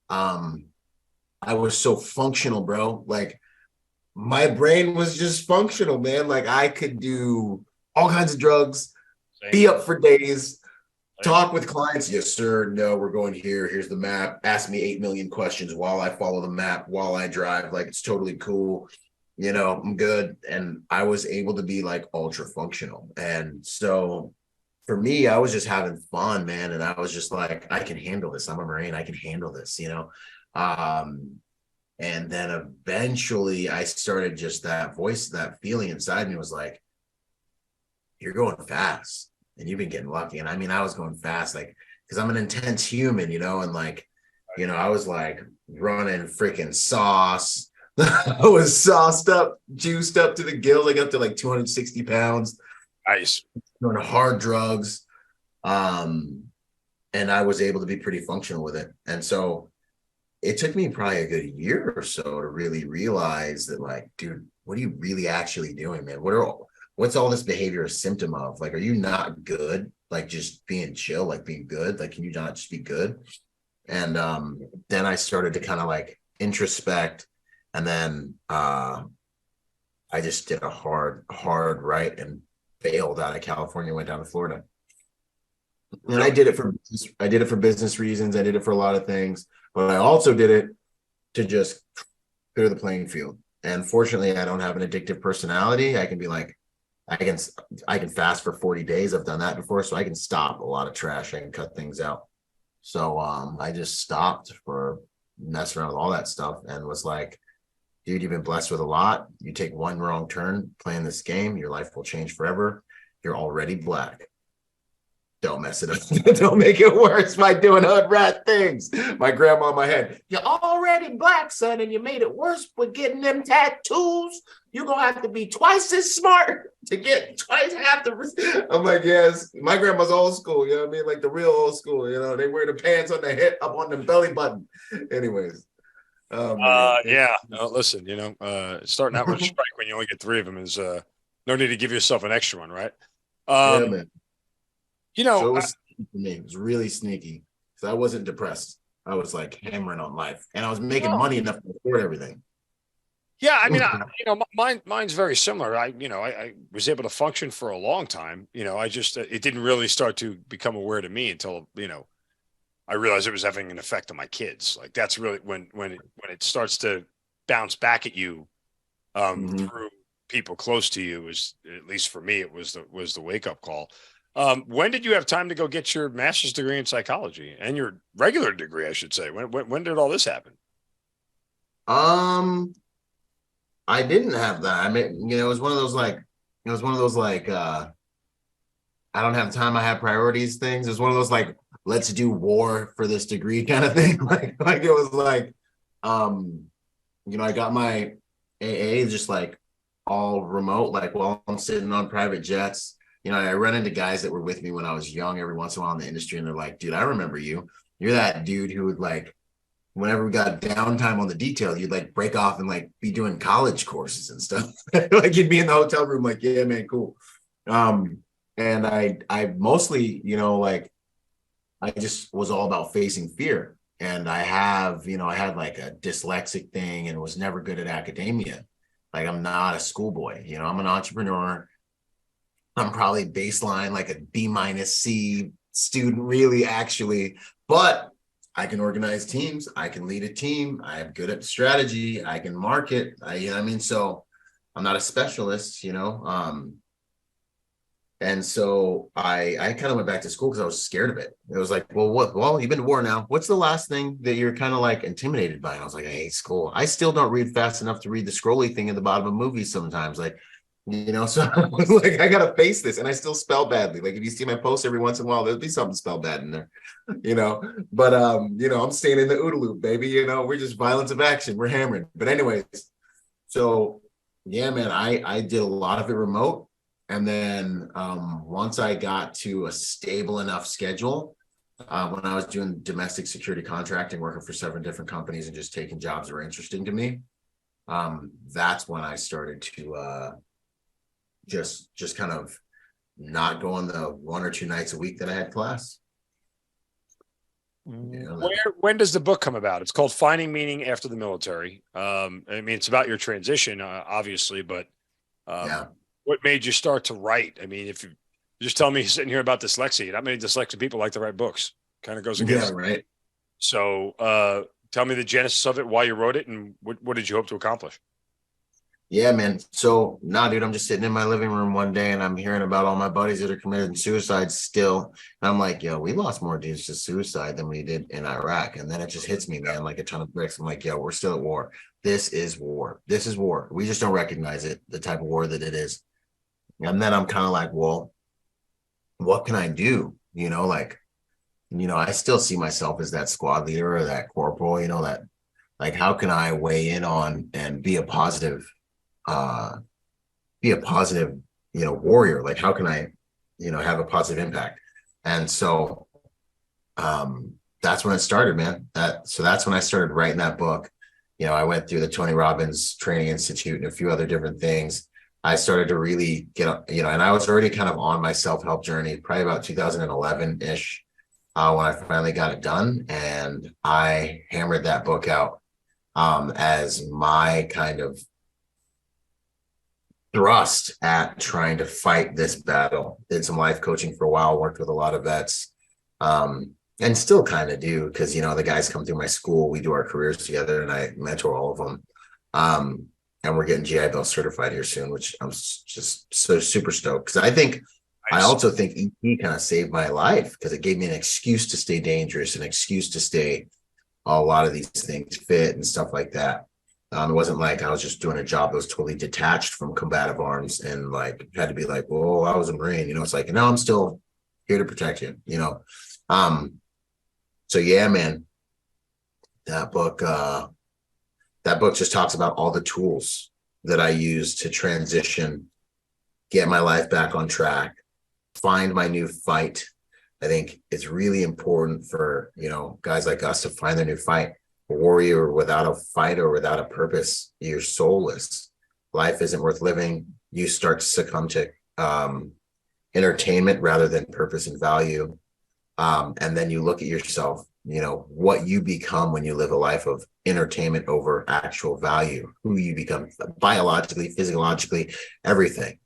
I was so functional, bro. Like my brain was just functional, man. Like I could do all kinds of drugs, be up for days, talk with clients. Yes, sir. No, we're going here. Here's the map. Ask me 8 million questions while I follow the map, while I drive. Like it's totally cool. I'm good. And I was able to be like ultra functional. And so for me, I was just having fun, man. And I was just like, I can handle this. I'm a Marine. I can handle this, and then eventually I started just that voice, that feeling inside me was like, you're going fast and you've been getting lucky. And I mean, I was going fast, like, cause I'm an intense human, and like, I was like running freaking sauce. I was sauced up, juiced up to the gills, like up to like 260 pounds. Nice. Doing hard drugs. And I was able to be pretty functional with it. And so it took me probably a good year or so to really realize that, like, dude, what are you really actually doing, man? What's all this behavior a symptom of? Like, are you not good? Like just being chill, like being good? Like, can you not just be good? And then I started to kind of like introspect. And then I just did a hard right and bailed out of California, went down to Florida. And I did it for business reasons. I did it for a lot of things, but I also did it to just clear the playing field. And fortunately, I don't have an addictive personality. I can be like, I can fast for 40 days. I've done that before, so I can stop a lot of trash. I can cut things out. So I just stopped for messing around with all that stuff and was like, dude, you've been blessed with a lot. You take one wrong turn playing this game, your life will change forever. You're already black. Don't mess it up. Don't make it worse by doing hood rat things. My grandma in my head, you're already black, son, and you made it worse with getting them tattoos. You're going to have to be twice as smart to get twice half the... I'm like, yes, my grandma's old school, you know what I mean? Like the real old school, they wear the pants on the hip, up on the belly button. Anyways. Yeah. No, listen, starting out with a strike when you only get 3 of them is no need to give yourself an extra one, right? Yeah, man. So it was sneaky for me. It was really sneaky because I wasn't depressed. I was like hammering on life, and I was making money enough to afford everything. Yeah, I mean, mine's very similar. I was able to function for a long time. I just it didn't really start to become aware to me until I realized it was having an effect on my kids. Like that's really when it starts to bounce back at you through people close to you. Is at least for me, it was the wake up call. When did you have time to go get your master's degree in psychology and your regular degree, I should say? When did all this happen? I didn't have that. I mean, it was one of those like, I don't have time. I have priorities things. It was one of those like, let's do war for this degree kind of thing. like it was like, I got my AA just like all remote, like while I'm sitting on private jets. I run into guys that were with me when I was young every once in a while in the industry, and they're like, dude, I remember you. You're that dude who would like, whenever we got downtime on the detail, you'd like break off and like be doing college courses and stuff. Like you'd be in the hotel room like, yeah, man, cool. And I mostly, like, I just was all about facing fear. And I had like a dyslexic thing and was never good at academia. Like I'm not a schoolboy, I'm an entrepreneur. I'm probably baseline like a B- C, student really actually, but I can organize teams. I can lead a team. I am good at strategy. I can market. So I'm not a specialist, and so I kind of went back to school because I was scared of it. It was like, well, you've been to war now. What's the last thing that you're kind of like intimidated by? And I was like, I hate school. I still don't read fast enough to read the scrolly thing at the bottom of movies sometimes. Like, so I was like, I got to face this. And I still spell badly. Like if you see my posts every once in a while, there'll be something spelled bad in there, but, I'm staying in the OODA loop, baby. We're just violence of action. We're hammering. But anyways, so yeah, man, I did a lot of it remote. And then once I got to a stable enough schedule, when I was doing domestic security contracting, working for 7 different companies and just taking jobs that were interesting to me, that's when I started to just kind of not go on the 1 or 2 nights a week that I had class. When does the book come about? It's called Finding Meaning After the Military. It's about your transition, obviously, but yeah. What made you start to write? If you just tell me sitting here about dyslexia, not many dyslexic people like to write books. Kind of goes against. Yeah, right. So tell me the genesis of it, why you wrote it, and what did you hope to accomplish? Yeah, man. So, dude, I'm just sitting in my living room one day and I'm hearing about all my buddies that are committing suicide still. And I'm like, yo, we lost more dudes to suicide than we did in Iraq. And then it just hits me, man, like a ton of bricks. I'm like, yo, we're still at war. This is war. This is war. We just don't recognize it, the type of war that it is. And then I'm kind of like, well, what can I do? I still see myself as that squad leader or that corporal, that like, how can I weigh in on and be a positive, warrior? Like, how can I, have a positive impact? And so, that's when it started, man. That's when I started writing that book. I went through the Tony Robbins Training Institute and a few other different things. I started to really get, and I was already kind of on my self-help journey, probably about 2011-ish, when I finally got it done. And I hammered that book out as my kind of thrust at trying to fight this battle. Did some life coaching for a while, worked with a lot of vets, and still kind of do, because, the guys come through my school, we do our careers together, and I mentor all of them. And we're getting GI Bill certified here soon, which I'm just so super stoked. Because I also think EP kind of saved my life, because it gave me an excuse to stay dangerous, an excuse to stay a lot of these things fit and stuff like that. It wasn't like I was just doing a job that was totally detached from combative arms and like had to be like, well, I was a Marine. It's like, no, I'm still here to protect you, So yeah, man, that book just talks about all the tools that I use to transition, get my life back on track, find my new fight. I think it's really important for, guys like us to find their new fight. A warrior without a fight or without a purpose, you're soulless. Life isn't worth living. You start to succumb to entertainment rather than purpose and value. And then you look at yourself, what you become when you live a life of entertainment over actual value, who you become biologically, physiologically, everything.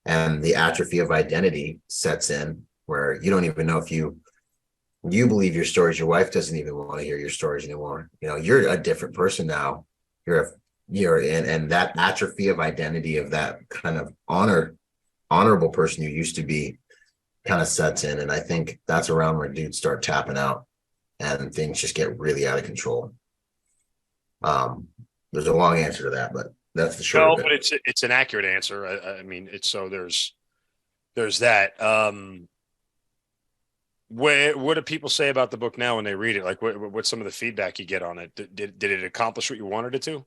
And the atrophy of identity sets in, where you don't even know if you believe your stories. Your wife doesn't even want to hear your stories anymore. You're a different person now. And that atrophy of identity, of that kind of honorable person you used to be, kind of sets in. And I think that's around where dudes start tapping out and things just get really out of control. There's a long answer to that, but that's the short. No, but it's an accurate answer. It's so there's that. What do people say about the book now when they read it? Like, what's some of the feedback you get on it? Did it accomplish what you wanted it to?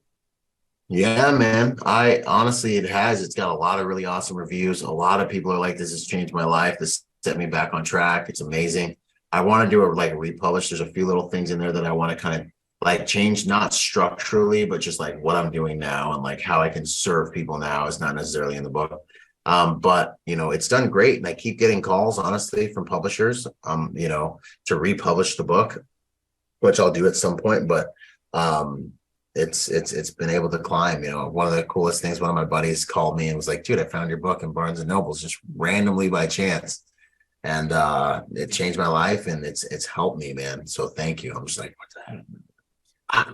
Yeah, man. It has. It's got a lot of really awesome reviews. A lot of people are like, this has changed my life. This set me back on track. It's amazing. I want to do a republish. There's a few little things in there that I want to kind of like change, not structurally, but just like what I'm doing now and like how I can serve people now is not necessarily in the book. But it's done great. And I keep getting calls, honestly, from publishers, to republish the book, which I'll do at some point, but, it's been able to climb. One of the coolest things, one of my buddies called me and was like, dude, I found your book in Barnes and Nobles just randomly by chance. And it changed my life, and it's helped me, man. So thank you. I'm just like, what the heck?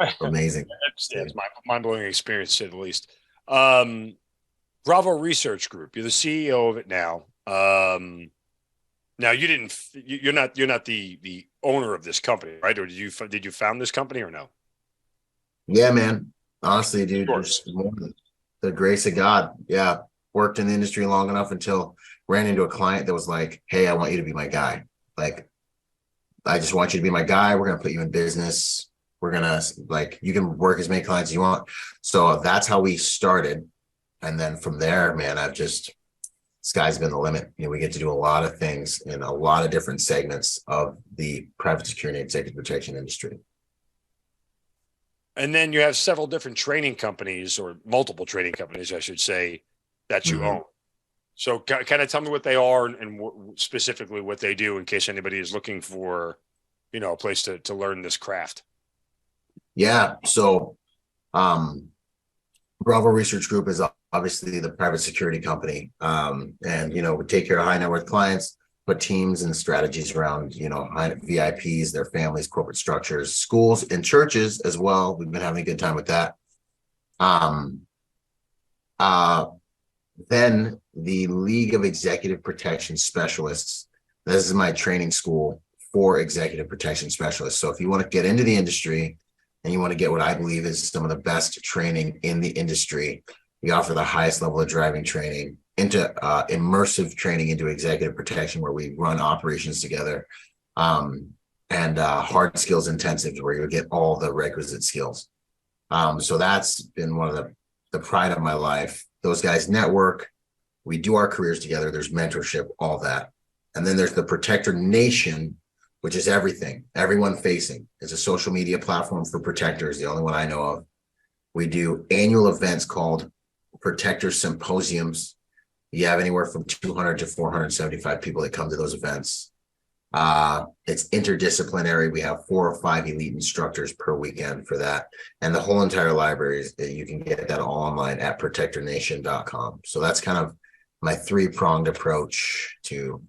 Like amazing. It's mind-blowing experience, to say the least. Bravo Research Group. You're the CEO of it now. Now you're not the owner of this company, right? Or did you found this company or no? Yeah, man. Honestly, dude, just more than the grace of God. Yeah. Worked in the industry long enough until ran into a client that was like, hey, I want you to be my guy. Like, I just want you to be my guy. We're going to put you in business. We're going to, like, you can work as many clients as you want. So that's how we started. And then from there, man, sky's been the limit. We get to do a lot of things in a lot of different segments of the private security and executive protection industry. And then you have several different training companies, or multiple training companies, I should say, that you own. So kind of tell me what they are and specifically what they do, in case anybody is looking for, a place to learn this craft. Yeah. So Bravo Research Group is obviously the private security company. And, we take care of high net worth clients, put teams and strategies around, VIPs, their families, corporate structures, schools, and churches as well. We've been having a good time with that. Then the League of Executive Protection Specialists. This is my training school for executive protection specialists. So if you want to get into the industry and you want to get what I believe is some of the best training in the industry, we offer the highest level of driving training into immersive training into executive protection, where we run operations together, and hard skills intensives, where you'll get all the requisite skills. So that's been one of the pride of my life. Those guys network. We do our careers together. There's mentorship, all that. And then there's the Protector Nation, which is everyone facing. It's a social media platform for protectors, the only one I know of. We do annual events called Protector Symposiums. You have anywhere from 200 to 475 people that come to those events. It's interdisciplinary. We have 4 or 5 elite instructors per weekend for that. And the whole entire library you can get that all online at protectornation.com. So that's kind of my 3-pronged approach to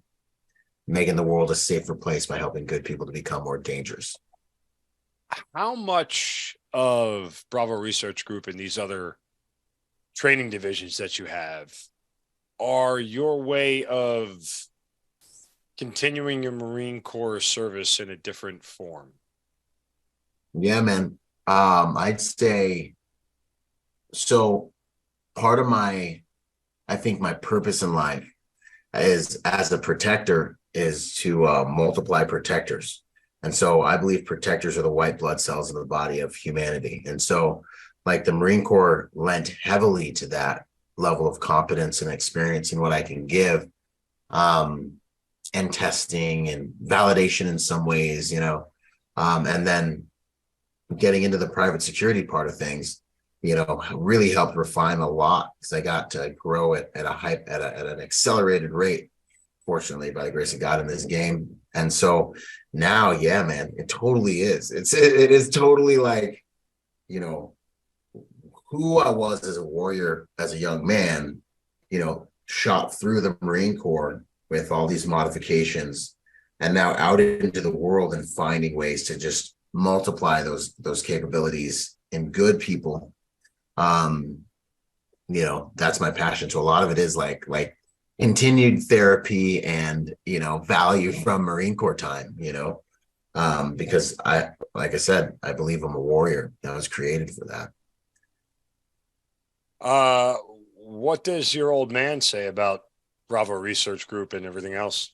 making the world a safer place by helping good people to become more dangerous. How much of Bravo Research Group and these other training divisions that you have are your way of continuing your Marine Corps service in a different form? Yeah, man. I'd say, so part of I think my purpose in life is, as a protector, is to multiply protectors. And so I believe protectors are the white blood cells in the body of humanity. And so, like, the Marine Corps lent heavily to that level of competence and experience in what I can give, and testing and validation in some ways, and then getting into the private security part of things, really helped refine a lot, because I got to grow it at an accelerated rate, fortunately, by the grace of God, in this game. And so now, yeah, man, it totally is. It is totally like, who I was as a warrior, as a young man, shot through the Marine Corps with all these modifications, and now out into the world and finding ways to just multiply those capabilities in good people. That's my passion. So a lot of it is like continued therapy and, value from Marine Corps time, because like I said, I believe I'm a warrior. I was created for that. What does your old man say about Bravo Research Group and everything else?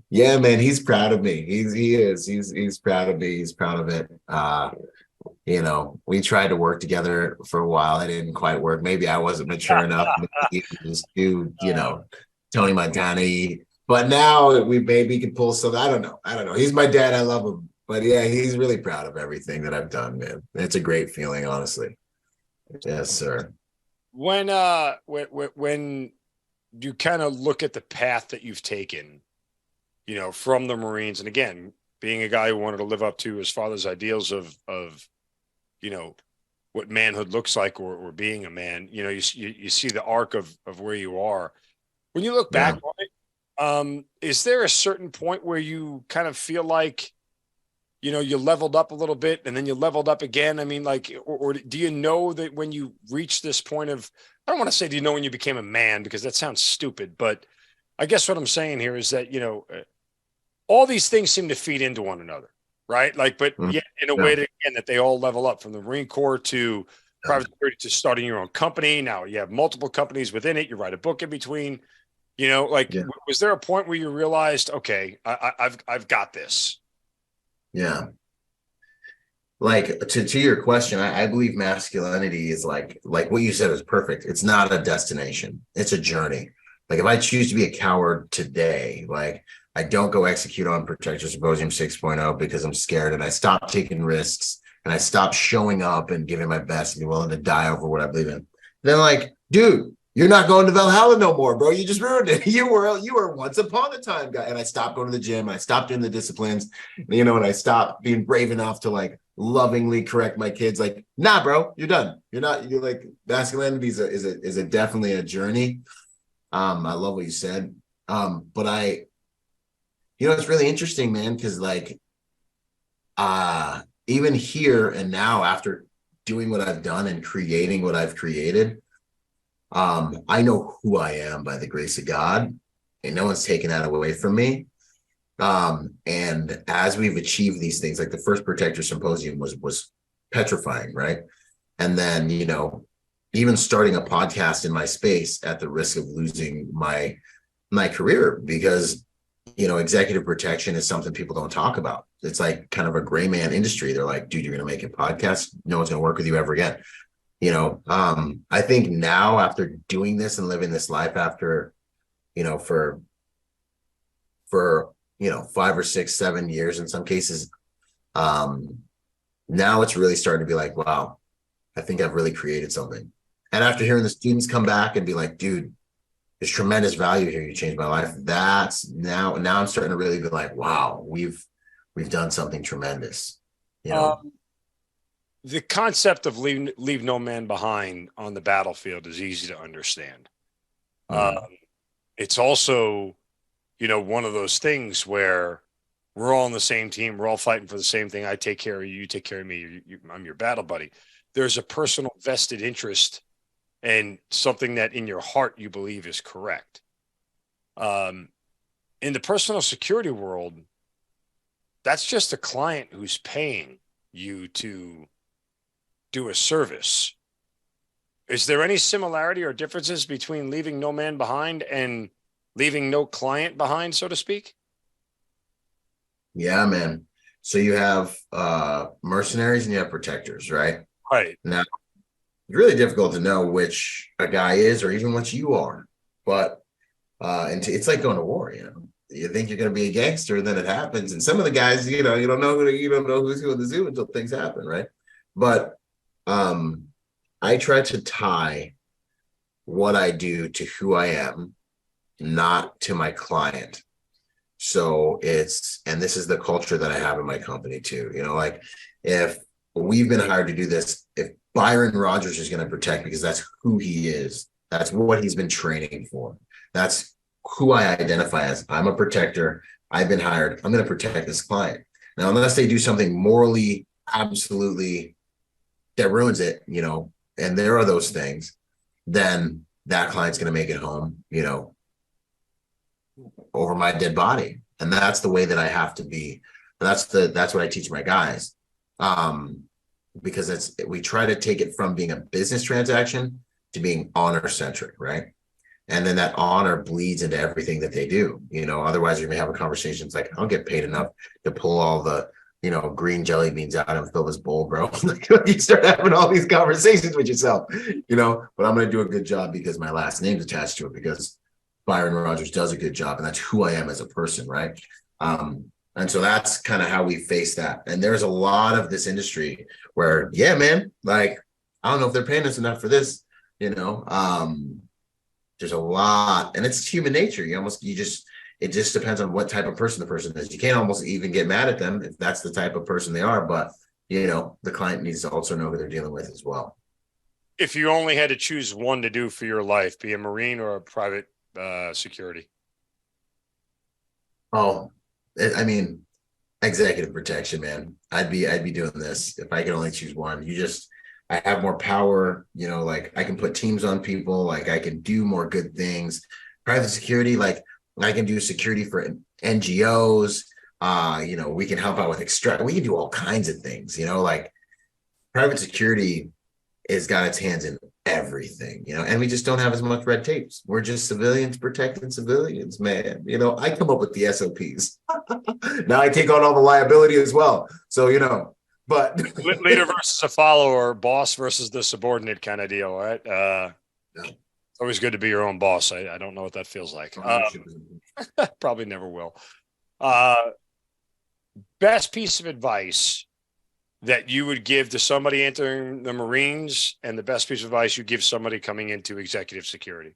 Yeah, man, he's proud of me. He's proud of me. He's proud of it. We tried to work together for a while. It didn't quite work. Maybe I wasn't mature enough to just do, Tony Montana. But now we maybe could pull some. I don't know. He's my dad. I love him. But yeah, he's really proud of everything that I've done, man. It's a great feeling, honestly. Yes, sir. When you kind of look at the path that you've taken, from the Marines, and again, being a guy who wanted to live up to his father's ideals of what manhood looks like, or being a man. You know, you see the arc of where you are. When you look back on it, is there a certain point where you kind of feel like, you know, you leveled up a little bit and then you leveled up again? I mean, like, or do you know that when you reach this point of, I don't want to say, do you know when you became a man, because that sounds stupid, but I guess what I'm saying here is that, you know, all these things seem to feed into one another, right? Like, but yet in a way that, again, that they all level up, from the Marine Corps to private security to starting your own company. Now you have multiple companies within it. You write a book in between, you know, like, was there a point where you realized, okay, I've got this? Yeah. Like, to your question, I believe masculinity is like what you said was perfect. It's not a destination. It's a journey. Like, if I choose to be a coward today, like, I don't go execute on Protector Symposium 6.0 because I'm scared, and I stop taking risks, and I stop showing up and giving my best and be willing to die over what I believe in. Then, like, dude, you're not going to Valhalla no more, bro. You just ruined it. You were once upon a time guy. And I stopped going to the gym. I stopped doing the disciplines, you know, and I stopped being brave enough to, like, lovingly correct my kids. Like, nah, bro, you're done. You're like, masculinity is a definitely a journey. I love what you said. But you know, it's really interesting, man, because, like, even here and now, after doing what I've done and creating what I've created, I know who I am by the grace of God, and no one's taken that away from me. And as we've achieved these things, like the first Protector Symposium was petrifying, right? And then, you know, even starting a podcast in my space at the risk of losing my career, because, you know, executive protection is something people don't talk about. It's like kind of a gray man industry. They're like, dude, you're going to make a podcast, no one's going to work with you ever again. You know, I think now, after doing this and living this life after, you know, for, you know, 5 or 6, 7 years in some cases, now it's really starting to be like, wow, I think I've really created something. And after hearing the students come back and be like, dude, there's tremendous value here, you changed my life. That's now I'm starting to really be like, wow, we've done something tremendous. You know, the concept of leave no man behind on the battlefield is easy to understand. It's also, you know, one of those things where we're all on the same team. We're all fighting for the same thing. I take care of you. You take care of me. I'm your battle buddy. There's a personal vested interest and something that in your heart you believe is correct. In the personal security world, that's just a client who's paying you to do a service. Is there any similarity or differences between leaving no man behind and leaving no client behind, so to speak? Yeah, man. So you have mercenaries and you have protectors, right? Right. Now, it's really difficult to know which a guy is or even what you are. But it's like going to war, you know. You think you're going to be a gangster, then it happens. And some of the guys, you know, you don't know who's who in the zoo until things happen, right? But I try to tie what I do to who I am, not to my client. So and this is the culture that I have in my company too. You know, like, if we've been hired to do this, if Byron Rodgers is going to protect, because that's who he is, that's what he's been training for. That's who I identify as. I'm a protector. I've been hired. I'm going to protect this client. Now, unless they do something morally absolutely that ruins it, you know, and there are those things, then that client's going to make it home, you know, over my dead body. And that's the way that I have to be. That's what I teach my guys. Because we try to take it from being a business transaction to being honor centric, right? And then that honor bleeds into everything that they do. You know, otherwise you're gonna have a conversation. It's like, I don't get paid enough to pull all the, you know, green jelly beans out and fill this bowl, bro. You start having all these conversations with yourself, you know, but I'm gonna do a good job because my last name's attached to it, because Byron Rodgers does a good job, and that's who I am as a person, right? And so that's kind of how we face that. And there's a lot of this industry where, yeah, man, like, I don't know if they're paying us enough for this, you know. There's a lot, and it's human nature. It just depends on what type of person the person is. You can't almost even get mad at them if that's the type of person they are. But the client needs to also know who they're dealing with as well. If you only had to choose one to do for your life, be a Marine or a private security? Oh, I mean, executive protection, man. I'd be doing this if I could only choose one. I have more power, like I can put teams on people, like I can do more good things. Private security, like I can do security for NGOs. We can help out with we can do all kinds of things, like private security has got its hands in everything, and we just don't have as much red tapes. We're just civilians protecting civilians, man. I come up with the SOPs. Now I take on all the liability as well. So, but Leader versus a follower, boss versus the subordinate kind of deal, right? yeah. It's always good to be your own boss. I don't know what that feels like. Probably never will. Best piece of advice that you would give to somebody entering the Marines, and the best piece of advice you give somebody coming into executive security?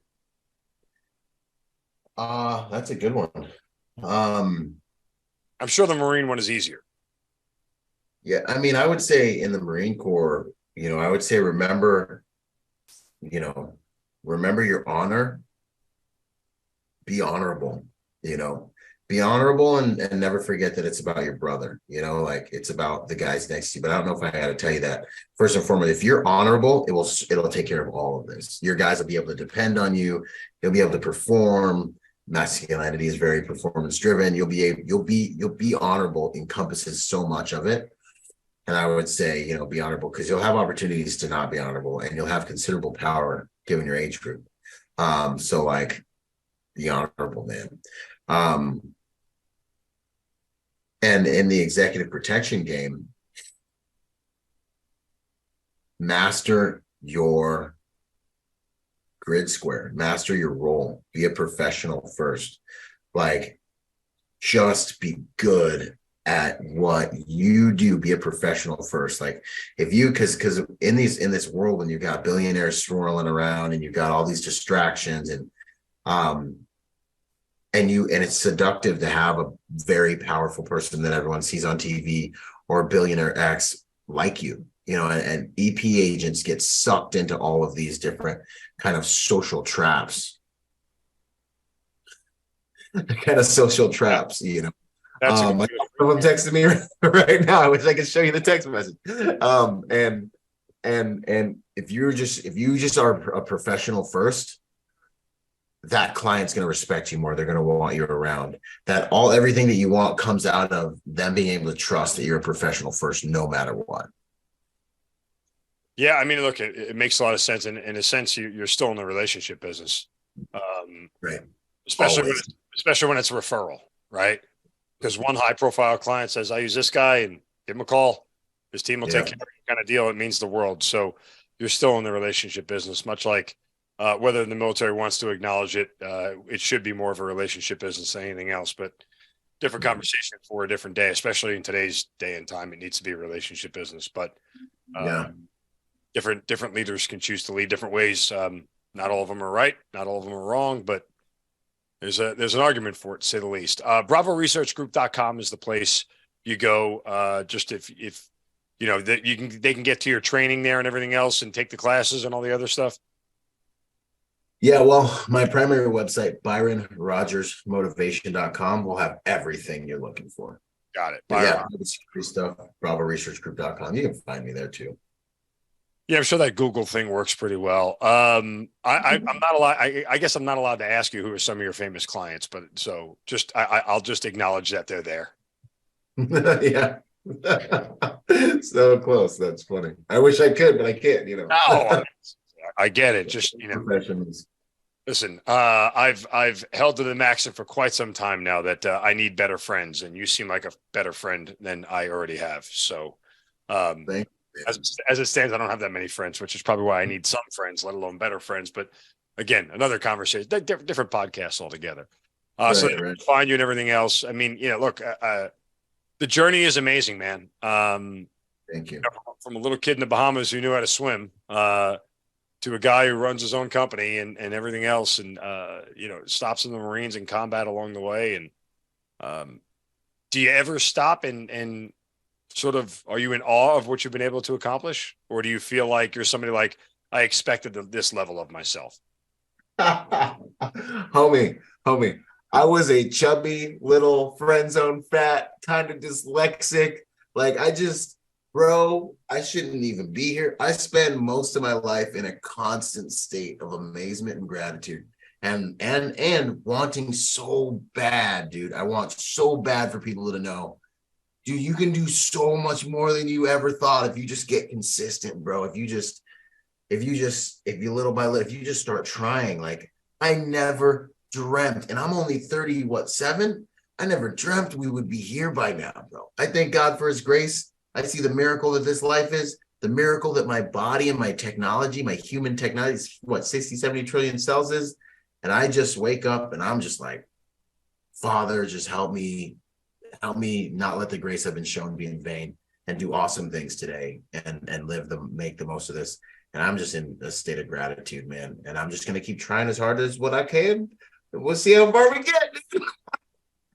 That's a good one. I'm sure the Marine one is easier. Yeah, I mean, I would say in the Marine Corps, I would say remember your honor. Be honorable, be honorable and never forget that it's about your brother, like it's about the guys next to you. But I don't know if I got to tell you that. First and foremost, if you're honorable, it'll take care of all of this. Your guys will be able to depend on you. You'll be able to perform. Masculinity is very performance driven. You'll be honorable encompasses so much of it. And I would say, be honorable, because you'll have opportunities to not be honorable, and you'll have considerable power given your age group. So like, be honorable, man. And in the executive protection game, master your grid square, master your role, be a professional first. Like, just be good at what you do, be a professional first. Like because in this world, when you've got billionaires swirling around and you've got all these distractions and it's seductive to have a very powerful person that everyone sees on TV, or billionaire X like you, and EP agents get sucked into all of these different kind of social traps. That's I'm texting me right now. I wish I could show you the text message. And if you just are a professional first, that client's going to respect you more. They're going to want you around. Everything that you want comes out of them being able to trust that you're a professional first, no matter what. Yeah, I mean, look, it makes a lot of sense. And in a sense, you're still in the relationship business, right? Especially when it's a referral, right? Because one high-profile client says, "I use this guy," and give him a call. His team will take care of you, kind of deal. It means the world. So you're still in the relationship business, much like whether the military wants to acknowledge it. It should be more of a relationship business than anything else. But different conversation for a different day, especially in today's day and time. It needs to be a relationship business. But different leaders can choose to lead different ways. Not all of them are right. Not all of them are wrong. But there's an argument for it, to say the least. BravoResearchGroup.com is the place you go. Just if that they can get to your training there and everything else, and take the classes and all the other stuff. Yeah, well, my primary website, ByronRodgersMotivation.com, will have everything you're looking for. Got it. Yeah, security stuff, BravoResearchGroup.com. You can find me there too. Yeah, I'm sure that Google thing works pretty well. I'm not allowed. I guess I'm not allowed to ask you who are some of your famous clients, but so I'll just acknowledge that they're there. Yeah. So close. That's funny. I wish I could, but I can't, No, I get it. Just, listen, I've held to the maxim for quite some time now that I need better friends, and you seem like a better friend than I already have. So, as it stands, I don't have that many friends, which is probably why I need some friends, let alone better friends. But again, another conversation, different podcasts altogether. So right. Find you and everything else. I mean, look, the journey is amazing, man. Thank you. From a little kid in the Bahamas who knew how to swim, to a guy who runs his own company and everything else, and stops in the Marines and combat along the way. And do you ever stop and sort of, are you in awe of what you've been able to accomplish? Or do you feel like you're somebody like, I expected this level of myself? homie, I was a chubby little friend zone fat, kind of dyslexic. Like bro, I shouldn't even be here. I spend most of my life in a constant state of amazement and gratitude and wanting so bad, dude. I want so bad for people to know, dude, you can do so much more than you ever thought if you just get consistent, bro. If you little by little, if you just start trying. Like, I never dreamt, and I'm only 7. I never dreamt we would be here by now, bro. I thank God for his grace. I see the miracle that this life is, the miracle that my body and my technology, my human technology, is 60, 70 trillion cells is. And I just wake up and I'm just like, Father, just help me not let the grace I've been shown be in vain, and do awesome things today and make the most of this. And I'm just in a state of gratitude, man. And I'm just going to keep trying as hard as what I can. We'll see how far we get.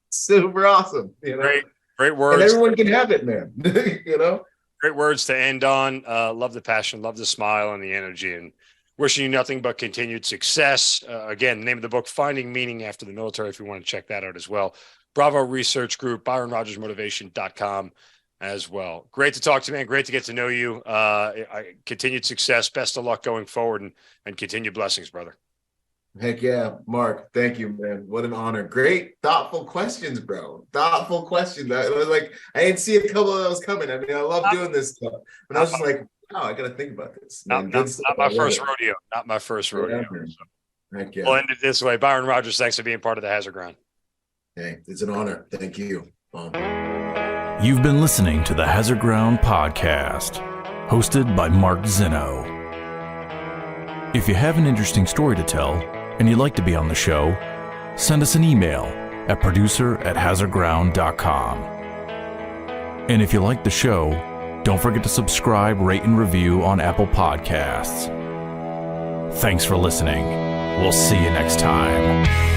Super awesome. Great words. And everyone can have it, man. Great words to end on. Love the passion, love the smile and the energy, and wishing you nothing but continued success. Again, the name of the book, Finding Meaning After the Military, if you want to check that out as well. Bravo Research Group, ByronRodgersMotivation.com as well. Great to talk to you, man. Great to get to know you. Continued success. Best of luck going forward, and continued blessings, brother. Heck yeah, Mark. Thank you, man. What an honor. Great, thoughtful questions, bro. Thoughtful questions. I was like, I didn't see a couple of those coming. I mean, I love doing this stuff, but I was just like, wow, I got to think about this. Not my first rodeo. Not my first rodeo. Heck yeah. We'll end it this way. Byron Rodgers, thanks for being part of the Hazard Ground. Hey, it's an honor. Thank you. You've been listening to the Hazard Ground podcast, hosted by Mark Zinno. If you have an interesting story to tell and you'd like to be on the show, send us an email at producer@hazardground.com. And if you like the show, don't forget to subscribe, rate, and review on Apple Podcasts. Thanks for listening. We'll see you next time.